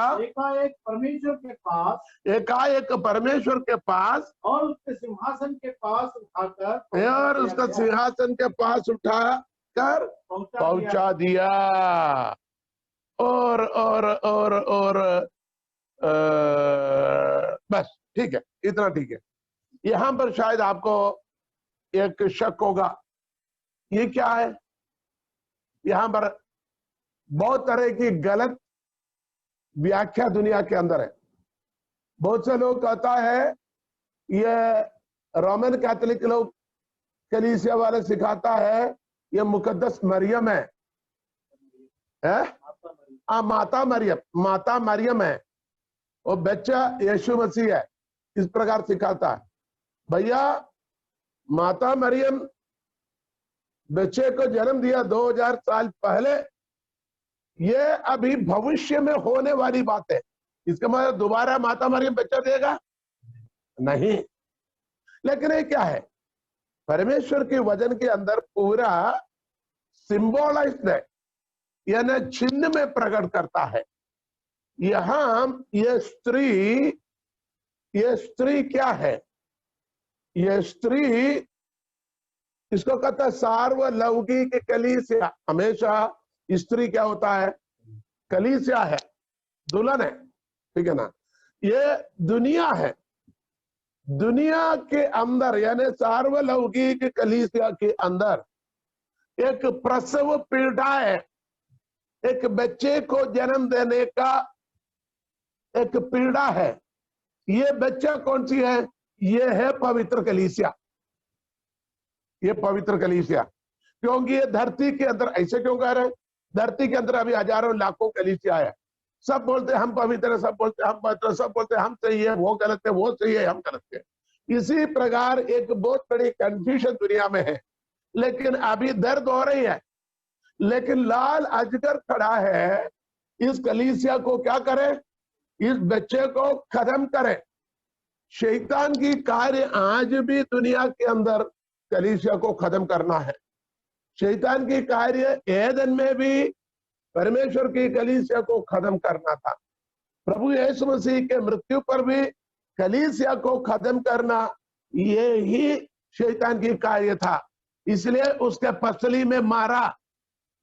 एकाएक परमेश्वर के पास और उसके सिंहासन के पास उठाकर, और उसका सिंहासन के पास उठा कर पहुंचा दिया। और बस ठीक है, इतना ठीक है। यहां पर शायद आपको एक शक होगा, ये क्या है? यहां पर बहुत तरह की गलत व्याख्या दुनिया के अंदर है। बहुत से लोग कहता है ये रोमन कैथोलिक लोग, कलीसिया वाले सिखाता है ये मुकद्दस मरियम है, माता मरियम है, और बच्चा यीशु मसीह है, इस प्रकार सिखाता है। भैया, माता मरियम बच्चे को जन्म दिया 2000 साल पहले, ये अभी भविष्य में होने वाली बात है। इसका मतलब दोबारा माता मरियम बच्चा देगा नहीं। लेकिन ये क्या है? परमेश्वर के वचन के अंदर पूरा सिंबलाइज्ड है, यानी चिन्ह में प्रकट करता है। यहां ये स्त्री क्या है? ये स्त्री, इसको कहता है सार्वलौकिक कलीसिया। हमेशा स्त्री क्या होता है? कलीसिया है, दुल्हन है, ठीक है ना? ये दुनिया है, दुनिया के अंदर यानी सार्वलौकिक कलीसिया के अंदर एक प्रसव पीड़ा है, एक बच्चे को जन्म देने का एक पीड़ा है। ये बच्चा कौन सी है? ये है पवित्र कलीसिया, ये पवित्र कलीसिया। क्योंकि ये धरती के अंदर, ऐसे क्यों कह रहे हैं? धरती के अंदर अभी हजारों लाखों कलीसिया है, सब बोलते हैं हम पवित्र है, सब बोलते हैं हम पवित्र, सब बोलते हैं हम सही है, वो गलत है, वो सही है, हम गलत है। इसी प्रकार एक बहुत बड़ी कंफ्यूजन दुनिया में है, लेकिन अभी दर्द हो रही है। लेकिन लाल अजगर खड़ा है, इस कलीसिया को क्या करे? इस बच्चे को खत्म करे। शैतान की कार्य आज भी दुनिया के अंदर कलीसिया को खत्म करना है। शैतान की कार्य एदन में भी परमेश्वर की कलीसिया को खत्म करना था। प्रभु यीशु मसीह के मृत्यु पर भी कलीसिया को खत्म करना, ये ही शैतान की कार्य था। इसलिए उसके पसली में मारा,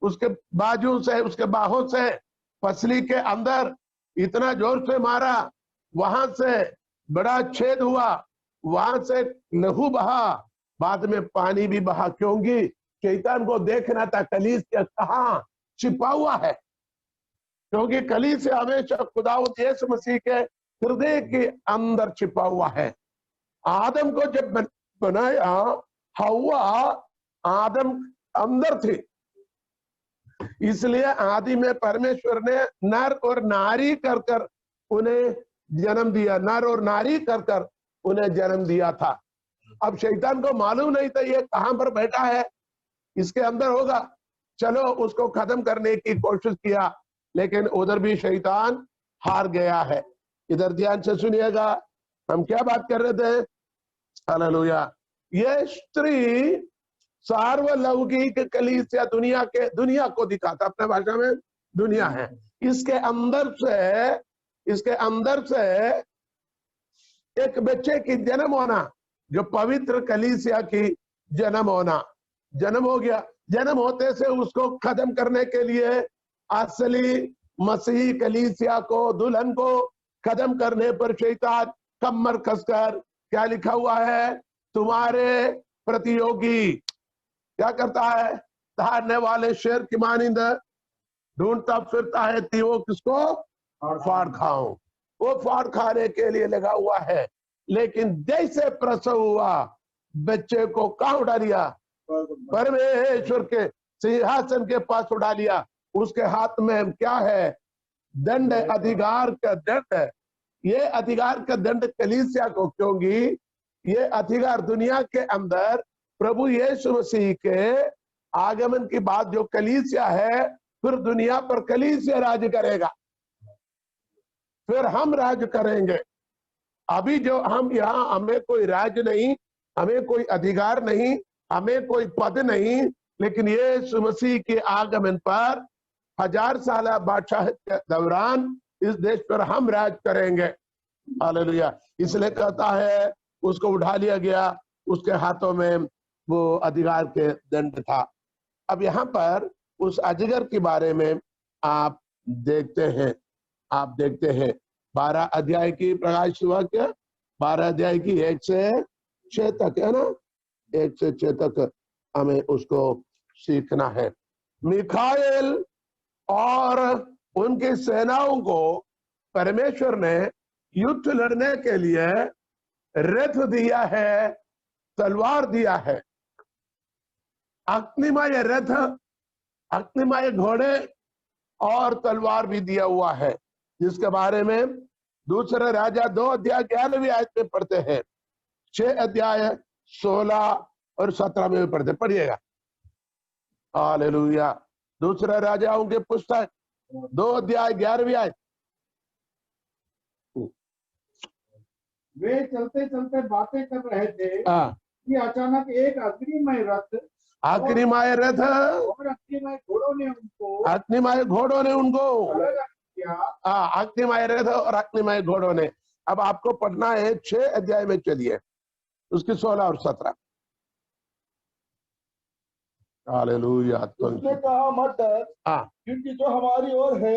उसके बाजू से, उसके बाहों से पसली के अंदर इतना जोर से मारा, वहां से बड़ा छेद हुआ, वहां से लहू बहा, बाद में पानी भी बहा। क्योंकि शैतान को देखना था कलीसिया कहां छिपा हुआ है, क्योंकि कलीसिया हमेशा खुदावंद यीशु मसीह के हृदय के अंदर छिपा हुआ है। आदम को जब बनाया, हव्वा आदम अंदर थी, इसलिए आदि में परमेश्वर ने नर और नारी कर कर उन्हें जन्म दिया, नर और नारी कर कर उन्हें जन्म दिया था। अब शैतान को मालूम नहीं था ये कहां पर बैठा है, इसके अंदर होगा। चलो उसको खत्म करने की कोशिश किया, लेकिन उधर भी शैतान हार गया है। इधर ध्यान से सुनिएगा, हम क्या बात कर रहे थे? हालेलुया। ये स्त्री सार्वलौकिक कलीसिया दुनिया को दिखाता, अपने भाषा में दुनिया है। इसके अंदर से एक बच्चे की जन्म होना, जो पवित्र कलीसिया की जन्म होना, जन्म हो गया। जन्म होते से उसको खत्म करने के लिए असली मसीही कलीसिया को, दुल्हन को खत्म करने पर शैतान कमर कसकर, क्या लिखा हुआ है? तुम्हारे प्रतियोगी क्या करता है? धारने वाले शेर की मानिंद ढूंढता फिरता है कि वो किसको फाड़ खाऊं। वो फाड़ खाने के लिए लगा हुआ है। लेकिन जैसे प्रसव हुआ, बच्चे को कहां उठा लिया? परमेश्वर के सिंहासन के पास उठा लिया। उसके हाथ में क्या है? दंड है, अधिकार का दंड है। ये अधिकार का दंड कलीसिया को, क्योंकि ये अधिकार दुनिया के अंदर प्रभु यीशु मसीह के आगमन की बाद जो कलीसिया है, फिर दुनिया पर कलीसिया राज करेगा, फिर हम राज करेंगे। अभी जो हम यहाँ, हमें कोई राज नहीं, हमें कोई अधिकार नहीं, हमें कोई पद नहीं, लेकिन यीशु मसीह के आगमन पर 1000 साल बादशाह के दौरान इस देश पर हम राज करेंगे। हालेलुया। इसलिए कहता है उसको उठा लिया गया, उसके हाथों में वो अधिकार के दंड था। अब यहाँ पर उस अजगर के बारे में आप देखते हैं। आप देखते हैं 12 अध्याय की प्रकाश वाक्य, 12 अध्याय की 1 से 6 तक, है ना, 1 से 6 तक हमें उसको सीखना है। मिखाएल और उनकी सेनाओं को परमेश्वर ने युद्ध लड़ने के लिए रथ दिया है, तलवार दिया है, अग्निमय रथ, अग्निमय घोड़े और तलवार भी दिया हुआ है, जिसके बारे में दूसरे राजा 2 अध्याय 11वीं आयत में पढ़ते हैं, 6 अध्याय 16 और 17 में भी पढ़ते, पढ़िएगा। हालेलुया। दूसरा राजाओं के पुस्तक 2 अध्याय 11वीं आयत। वे चलते चलते बातें कर रहे थे कि अचानक एक अग्निमय रथ और अग्निमय घोड़ों ने उनको अग्निमय रथ और अग्निमय घोड़ों ने। अब आपको पढ़ना है 6 अध्याय में, चलिए उसकी 16 और 17। हालेलुया। उसने कहा मत डर, क्योंकि जो हमारी ओर है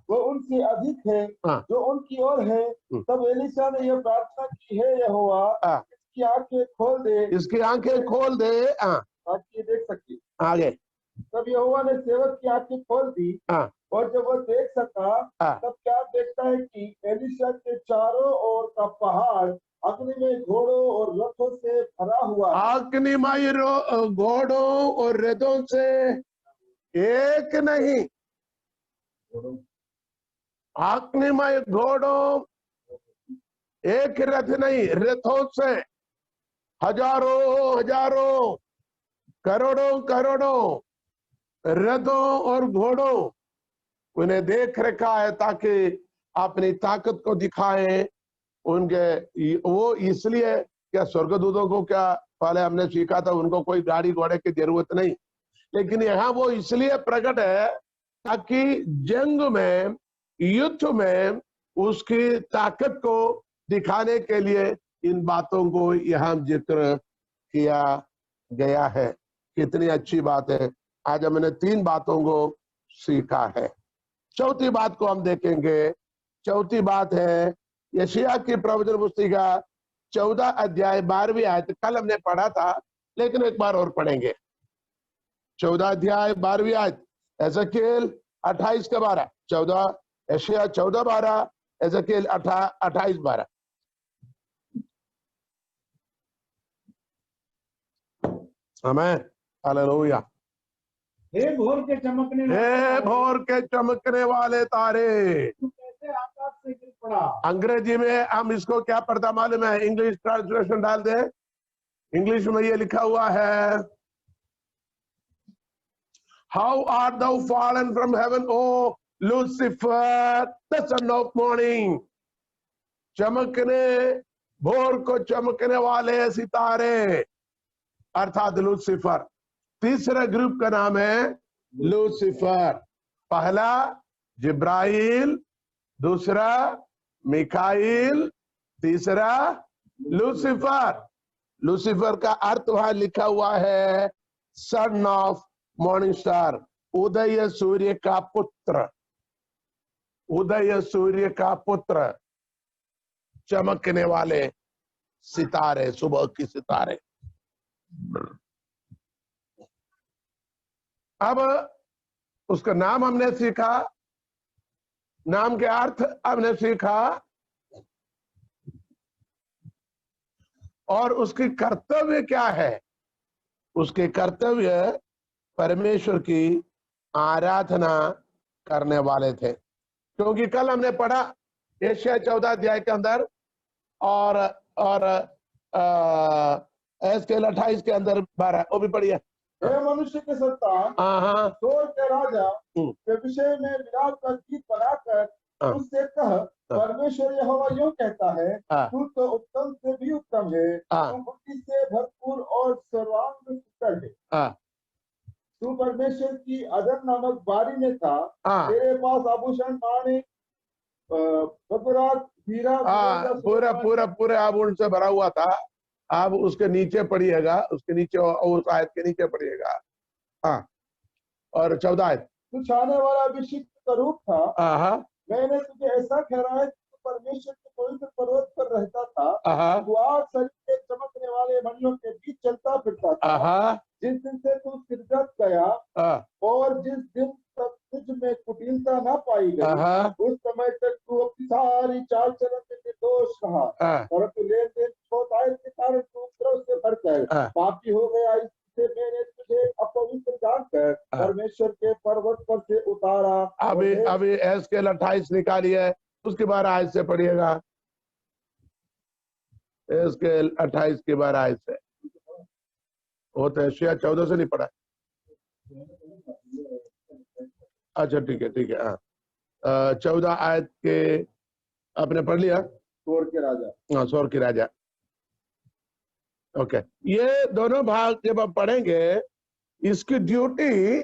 वो उनसे अधिक है जो उनकी ओर है। तब एलीशा ने यह प्रार्थना की, है यहोवा इसकी आंखें खोल दे, इसकी आंखें खोल दे ताकि ये देख सके। आगे, तब यहोवा ने सेवक की आंखें खोल दी और जब वह देख सका तब क्या देखता है कि एलीशा के चारों ओर का पहाड़ अग्निमय घोड़ों और रथों से भरा हुआ। अग्निमय घोड़ों और रथों से एक नहीं, अग्निमय घोड़ों, एक रथ नहीं, रथों से हजारों हजारों, करोड़ों करोड़ों रथों और घोड़ों उन्हें देख रखा है ताकि अपनी ताकत को दिखाएं। उनके वो इसलिए, क्या स्वर्गदूतों को क्या पहले हमने सीखा था, उनको कोई गाड़ी घोड़े की जरूरत नहीं, लेकिन यहाँ वो इसलिए प्रकट है ताकि जंग में, युद्ध में उसकी ताकत को दिखाने के लिए इन बातों को यहाँ जिक्र किया गया है। कितनी अच्छी बात है। आज हमने 3 बातों को सीखा है। चौथी बात को हम देखेंगे। चौथी बात है यशायाह की प्रवचन पुस्तिका 14 अध्याय 12वीं आयत। कल हमने पढ़ा था लेकिन एक बार और पढ़ेंगे। 14 अध्याय 12वीं आयत, एजेकिएल 28 के 12, 14 यशायाह 14 12, एजेकिएल 28 12। आमीन, हालेलुया। हे भोर के चमकने वाले तारे, तू कैसे आकाश से गिर पड़ा। अंग्रेजी में हम इसको क्या पढ़ता मालूम है? इंग्लिश ट्रांसलेशन डाल दे। इंग्लिश में ये लिखा हुआ है, how are thou fallen from heaven, O Lucifer, the son of morning। चमकने, भोर को चमकने वाले सितारे, अर्थात लूसीफर। तीसरा ग्रुप का नाम है लूसीफर। पहला जिब्राइल, दूसरा मिकाइल, तीसरा लूसीफर। लूसीफर का अर्थ वहां लिखा हुआ है सन ऑफ मॉर्निंग स्टार, उदय सूर्य का पुत्र। उदय सूर्य का पुत्र, चमकने वाले सितारे, सुबह की सितारे। अब उसका नाम हमने सीखा, नाम के अर्थ हमने सीखा, और उसकी कर्तव्य क्या है? उसके कर्तव्य परमेश्वर की आराधना करने वाले थे। क्योंकि कल हमने पढ़ा यशायाह 14 अध्याय के अंदर और एजेकिएल 28 के अंदर 12, वो भी पढ़िए। हे मनुष्य के संतान, सोर के राजा के विषय में विलाप का गीत बनाकर उससे कह, परमेश्वर यहोवा यूं कहता है, तू तो उत्तम से भी उत्तम है, तू बुद्धि से भरपूर और सर्वांग सुंदर है। तू परमेश्वर की अदन नामक बारी में था, तेरे पास आभूषण, माणिक, बबरात, हीरा, पूरा पूरा पूरे आभूषण से भरा हुआ था। अब उसके नीचे पढ़िएगा, उसके नीचे, उस आयत के नीचे पढ़िएगा। हाँ, और 14 आयत, तू छाने वाला अभिषिक्त का रूप था। आहा, मैंने तुझे ऐसा ठहराया कि तू परमेश्वर के पवित्र पर्वत पर रहता था। आहा, तू आग शरीर के चमकने वाले मणियों के बीच चलता फिरता था। आहा, जिस दिन से तू सिरजत गया और जिस दिन तक तुझ में कुटिलता न पाई गई, आहा, उस समय तक तू अपनी सारी चाल चलन में निर्दोष रहा। परंतु लेन देन छोटाई के कारण तू उपद्रव से भरकर पापी हो गया। इससे मैंने तुझे अपवित्र जानकर परमेश्वर के पर्वत पर से उतारा। अभी एस्केल 28 निकाली है, उसके बाद आयत से पढ़िएगा। एस्केल 28 के बाद आयत से होता है, एशिया 14 से नहीं पढ़ा। अच्छा ठीक है, ठीक है। हाँ, 14 आयत के आपने पढ़ लिया। सोर के राजा, हाँ, सोर के राजा। ओके, ये दोनों भाग जब आप पढ़ेंगे, इसकी ड्यूटी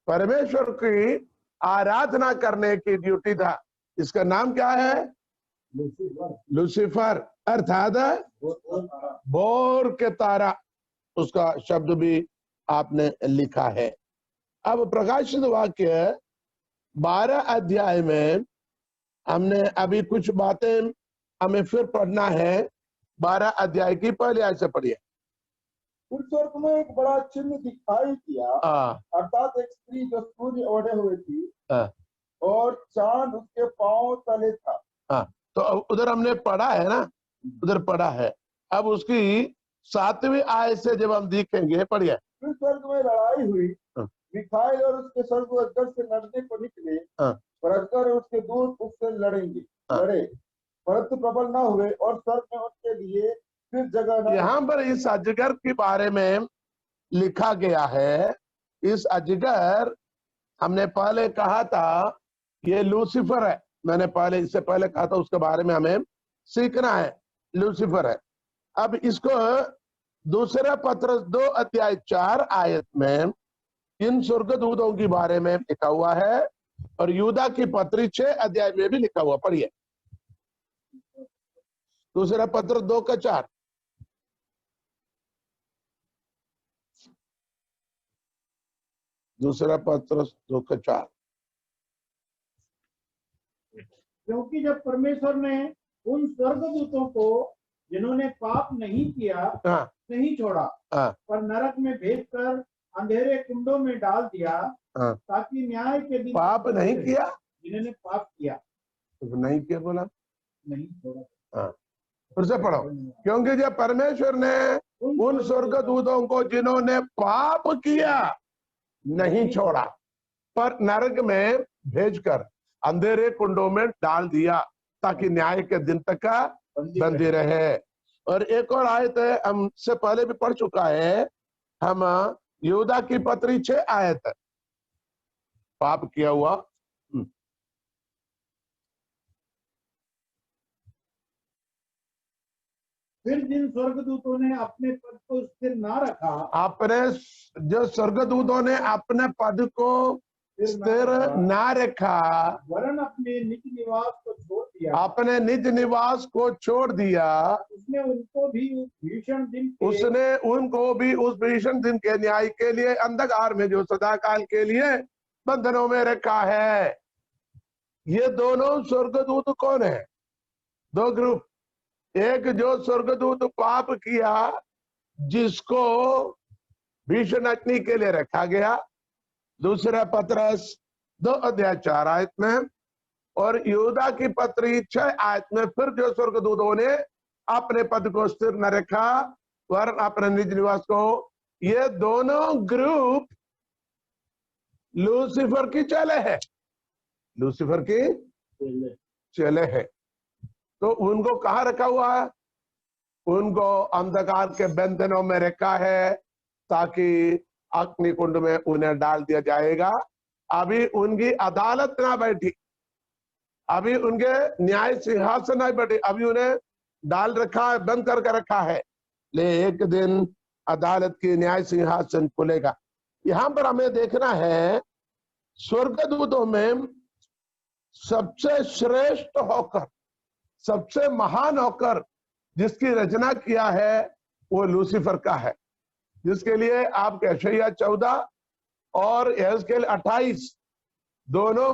परमेश्वर की आराधना करने की ड्यूटी था। इसका नाम क्या है? लूसीफर, अर्थात भोर के तारा, उसका शब्द भी आपने लिखा है। अब प्रकाशित वाक्य 12 अध्याय में हमने अभी कुछ बातें हमें फिर पढ़ना है। 12 अध्याय की पहले आयत से पढ़िए। उस स्वर्ग में एक बड़ा चिन्ह दिखाई दिया, अर्थात एक स्त्री जो सूर्य ओढ़े हुए थी और चांद उसके पांव तले था। तो उधर हमने पढ़ा है ना, उधर पढ़ा है। अब उसकी 7वीं आयत से जब हम देखेंगे, पढ़िए। उस स्वर्ग में लड़ाई हुई, मिखाइल और उसके स्वर्गदूत से लड़ने को निकले, पर अजगर और उसके दूत उससे लड़े, परंतु प्रबल न हुए और स्वर्ग में उनके लिए फिर जगह न। यहाँ पर इस अजगर के बारे में लिखा गया है। इस अजगर हमने पहले कहा था ये लूसीफर है। मैंने पहले इससे पहले कहा था, उसके बारे में हमें सीखना है। लूसीफर है। अब इसको दूसरा पत्र 2 अध्याय 4 आयत में इन स्वर्गदूतों के बारे में लिखा हुआ है, और यूदा की पत्री 6 अध्याय में भी लिखा हुआ। पढ़िए दूसरा पत्र 2 का 4। दूसरा पत्र 2 का 4। क्योंकि जब परमेश्वर ने उन स्वर्गदूतों को जिन्होंने पाप नहीं किया नहीं छोड़ा, पर नरक में भेजकर अंधेरे कुंडों में डाल दिया, ताकि न्याय के दिन पाप नहीं किया, जिन्होंने पाप किया नहीं किया, बोला नहीं छोड़ा। फिर से पढ़ो। क्योंकि जब परमेश्वर ने उन स्वर्गदूतों को जिन्होंने पाप किया नहीं छोड़ा, पर नरक में भेजकर अंधेरे कुंडों में डाल दिया, ताकि न्याय के दिन तक का बंदी रहे। और एक और आयत है, हमसे पहले भी पढ़ चुका है, हम यूदा की पत्री 6 आयत है, पाप किया हुआ। फिर जिन स्वर्गदूतों ने अपने पद को स्थिर ना रखा, अपने जो स्वर्गदूतों ने अपने पद को स्थिर ना रखा, वरन अपने निज निवास को छोड़ दिया, अपने निज निवास को छोड़ दिया, उसने उनको भी उस भीषण दिन उस भीषण दिन के न्याय के लिए अंधकार में जो सदाकाल के लिए बंधनों में रखा है। ये दोनों स्वर्गदूत कौन है? 2 ग्रुप। एक जो स्वर्गदूत पाप किया, जिसको भीषण अग्नि के लिए रखा गया, दूसरा पत्रस 2 अध्याय 4 आयत में, और यूदा की पत्री 6 आयत में फिर जो स्वर्गदूतों ने अपने पद को स्थिर न रखा वरन अपने निज निवास को, ये दोनों ग्रुप लूसीफर की चेले है, लूसीफर की चेले है। तो उनको कहाँ रखा हुआ है? उनको अंधकार के बंधनों में रखा है, ताकि अग्नि कुंड में उन्हें डाल दिया जाएगा। अभी उनकी अदालत ना बैठी, अभी उनके न्याय सिंहासन नहीं बैठे, अभी उन्हें डाल रखा है, बंद करके रखा है। ले एक दिन अदालत की न्याय सिंहासन खुलेगा। यहां पर हमें देखना है, स्वर्गदूतों में सबसे श्रेष्ठ होकर, सबसे महान होकर जिसकी रचना किया है वो लूसीफर का है, जिसके लिए आप यशायाह 14 और एस्केल 28 दोनों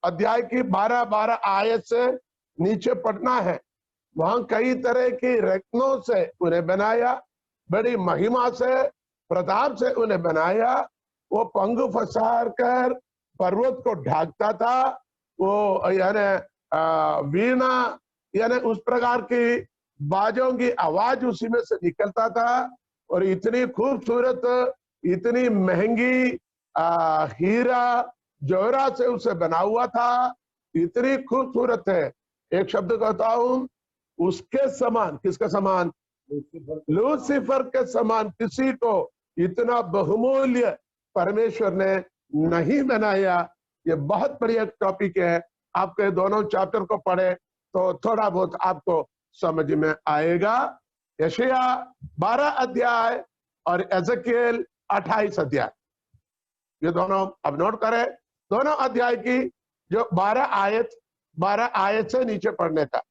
अध्याय की 12-12 आयत से नीचे पढ़ना है। वहां कई तरह की रत्नों से उन्हें बनाया, बड़ी महिमा से, प्रताप से उन्हें बनाया। वो पंख फसार कर पर्वत को ढाकता था। वो यानी वीणा यानी उस प्रकार की बाजों की आवाज उसी में से निकलता था। और इतनी खूबसूरत, इतनी महंगी हीरा जौहरा से उसे बना हुआ था, इतनी खूबसूरत है। एक शब्द कहता हूं, उसके समान, किसके समान? लूसीफर के समान किसी को इतना बहुमूल्य परमेश्वर ने नहीं बनाया। ये बहुत बड़ी एक टॉपिक है। आपके दोनों चैप्टर को पढ़े तो थोड़ा बहुत आपको समझ में आएगा। यशायाह 12 अध्याय और एजेकिएल 28 अध्याय, ये दोनों अब नोट करें। दोनों अध्याय की जो 12 आयत से नीचे पढ़ने का,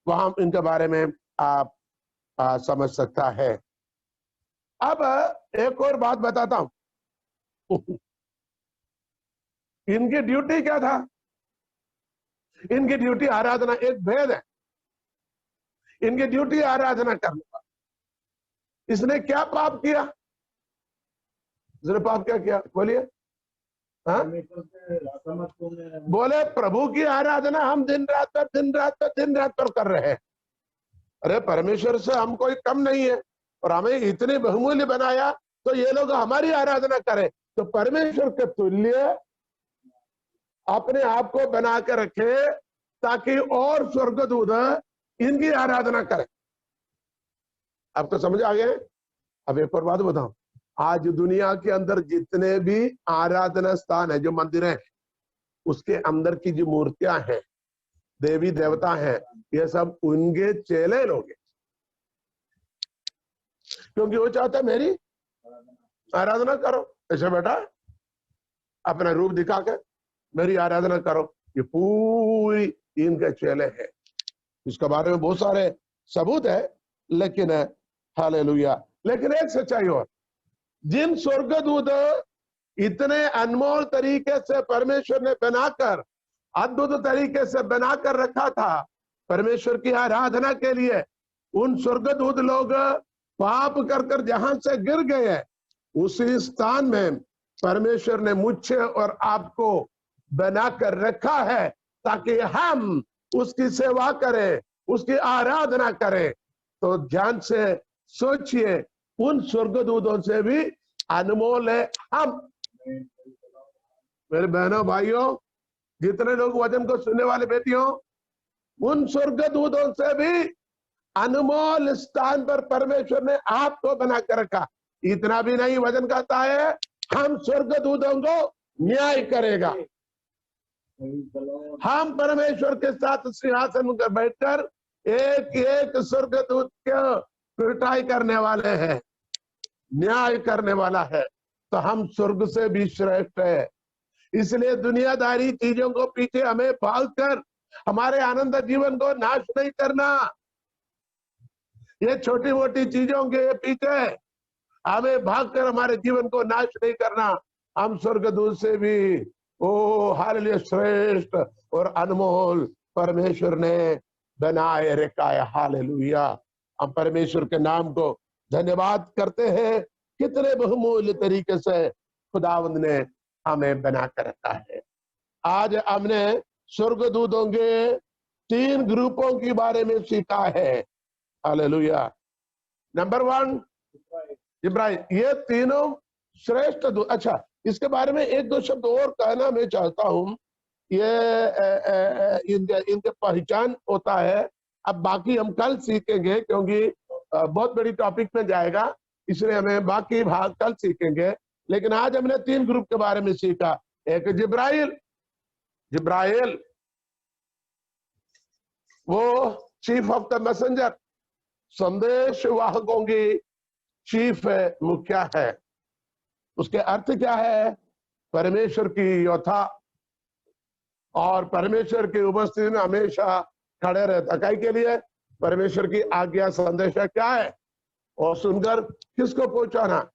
वहां इनके बारे में आप समझ सकता है। अब एक और बात बताता हूं। इनकी ड्यूटी क्या था? इनकी ड्यूटी आराधना, एक भेद है। इनकी ड्यूटी आराधना करने का। इसने क्या पाप किया? इसने पाप क्या किया? बोलिए। हाँ, बोले प्रभु की आराधना हम दिन रात पर कर रहे हैं। अरे परमेश्वर से हम कोई कम नहीं है, और हमें इतने बहुमूल्य बनाया, तो ये लोग हमारी आराधना करें। तो परमेश्वर के तुल्य अपने आप को बना के रखे, ताकि और स्वर्गदूत इनकी आराधना करें। आपको समझ आ गया? अब एक और बात बताऊं, आज दुनिया के अंदर जितने भी आराधना स्थान है, जो मंदिर है, उसके अंदर की जो मूर्तियां हैं, देवी देवता हैं, ये सब उनके चेले लोग हैं। क्योंकि वो चाहता है मेरी आराधना करो। ऐसे बेटा अपना रूप दिखा के मेरी आराधना करो, ये पूरी इनके चेले हैं। इसके बारे में बहुत सारे सबूत है, लेकिन हालेलुया। लेकिन एक सच्चाई और, जिन स्वर्गदूत इतने अनमोल तरीके से परमेश्वर ने बनाकर, अद्भुत तरीके से बनाकर रखा था परमेश्वर की आराधना के लिए, उन स्वर्गदूत लोग पाप कर जहां से गिर गए, उसी स्थान में परमेश्वर ने मुझे और आपको बनाकर रखा है, ताकि हम उसकी सेवा करें, उसकी आराधना करें। तो ध्यान से सोचिए, उन स्वर्गदूतों से भी अनमोल है हम। मेरे बहनों भाइयों, जितने लोग वचन को सुनने वाले बेटियों, उन स्वर्गदूतों से भी अनमोल स्थान पर परमेश्वर ने आपको बना कर रखा। इतना भी नहीं, वचन कहता है हम स्वर्गदूतों को न्याय करेगा। हम परमेश्वर के साथ सिंहासन पर बैठकर एक एक स्वर्गदूत को पिटाई करने वाले हैं, न्याय करने वाला है। तो हम स्वर्ग से भी श्रेष्ठ है। इसलिए दुनियादारी चीजों को पीछे हमें भागकर हमारे आनंद जीवन को नाश नहीं करना। ये छोटी मोटी चीजों के पीछे हमें भागकर हमारे जीवन को नाश नहीं करना। हम स्वर्गदूत से भी हालेलुया श्रेष्ठ और अनमोल परमेश्वर ने बनाए रखा है। हालेलुया। हम परमेश्वर के नाम को धन्यवाद करते हैं, कितने बहुमूल्य तरीके से खुदावंद ने हमें बना कर रखा है। आज हमने स्वर्गदूतों के 3 ग्रुपों के बारे में सीखा है। हालेलुया। नंबर 1 इब्राहिम, ये तीनों श्रेष्ठ दूत। अच्छा, इसके बारे में 1-2 शब्द और कहना मैं चाहता हूं। ये इनके पहचान होता है। अब बाकी हम कल सीखेंगे, क्योंकि बहुत बड़ी टॉपिक में जाएगा, इसलिए हमें बाकी भाग कल सीखेंगे। लेकिन आज हमने 3 ग्रुप के बारे में सीखा। एक जिब्राइल वो चीफ ऑफ द मैसेंजर, संदेश वाहकों की चीफ है, मुखिया है। उसके अर्थ क्या है? परमेश्वर की योद्धा, और परमेश्वर की उपस्थिति में हमेशा खड़े रहता। काहे के लिए? परमेश्वर की आज्ञा संदेशा क्या है, और सुनकर किसको पहुंचाना?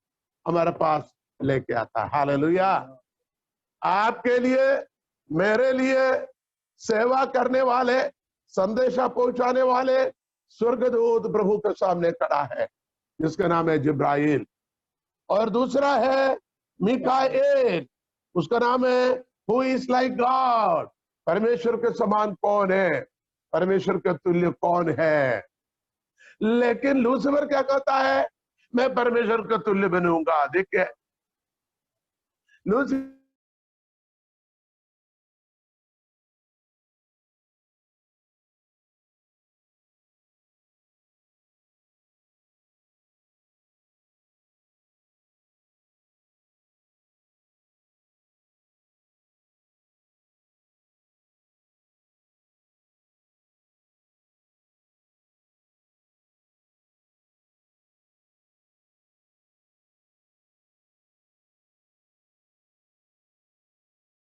हमारे पास लेके आता। हालेलुया। आपके लिए मेरे लिए सेवा करने वाले, संदेशा पहुंचाने वाले स्वर्गदूत प्रभु के सामने खड़ा है, जिसका नाम है जिब्राइल। और दूसरा है मिकाएल, उसका नाम है हु इज लाइक गॉड, परमेश्वर के समान कौन है, परमेश्वर के तुल्य कौन है। लेकिन लूसीफर क्या कहता है, मैं परमेश्वर के तुल्य बनूंगा। देखिए लूसीफर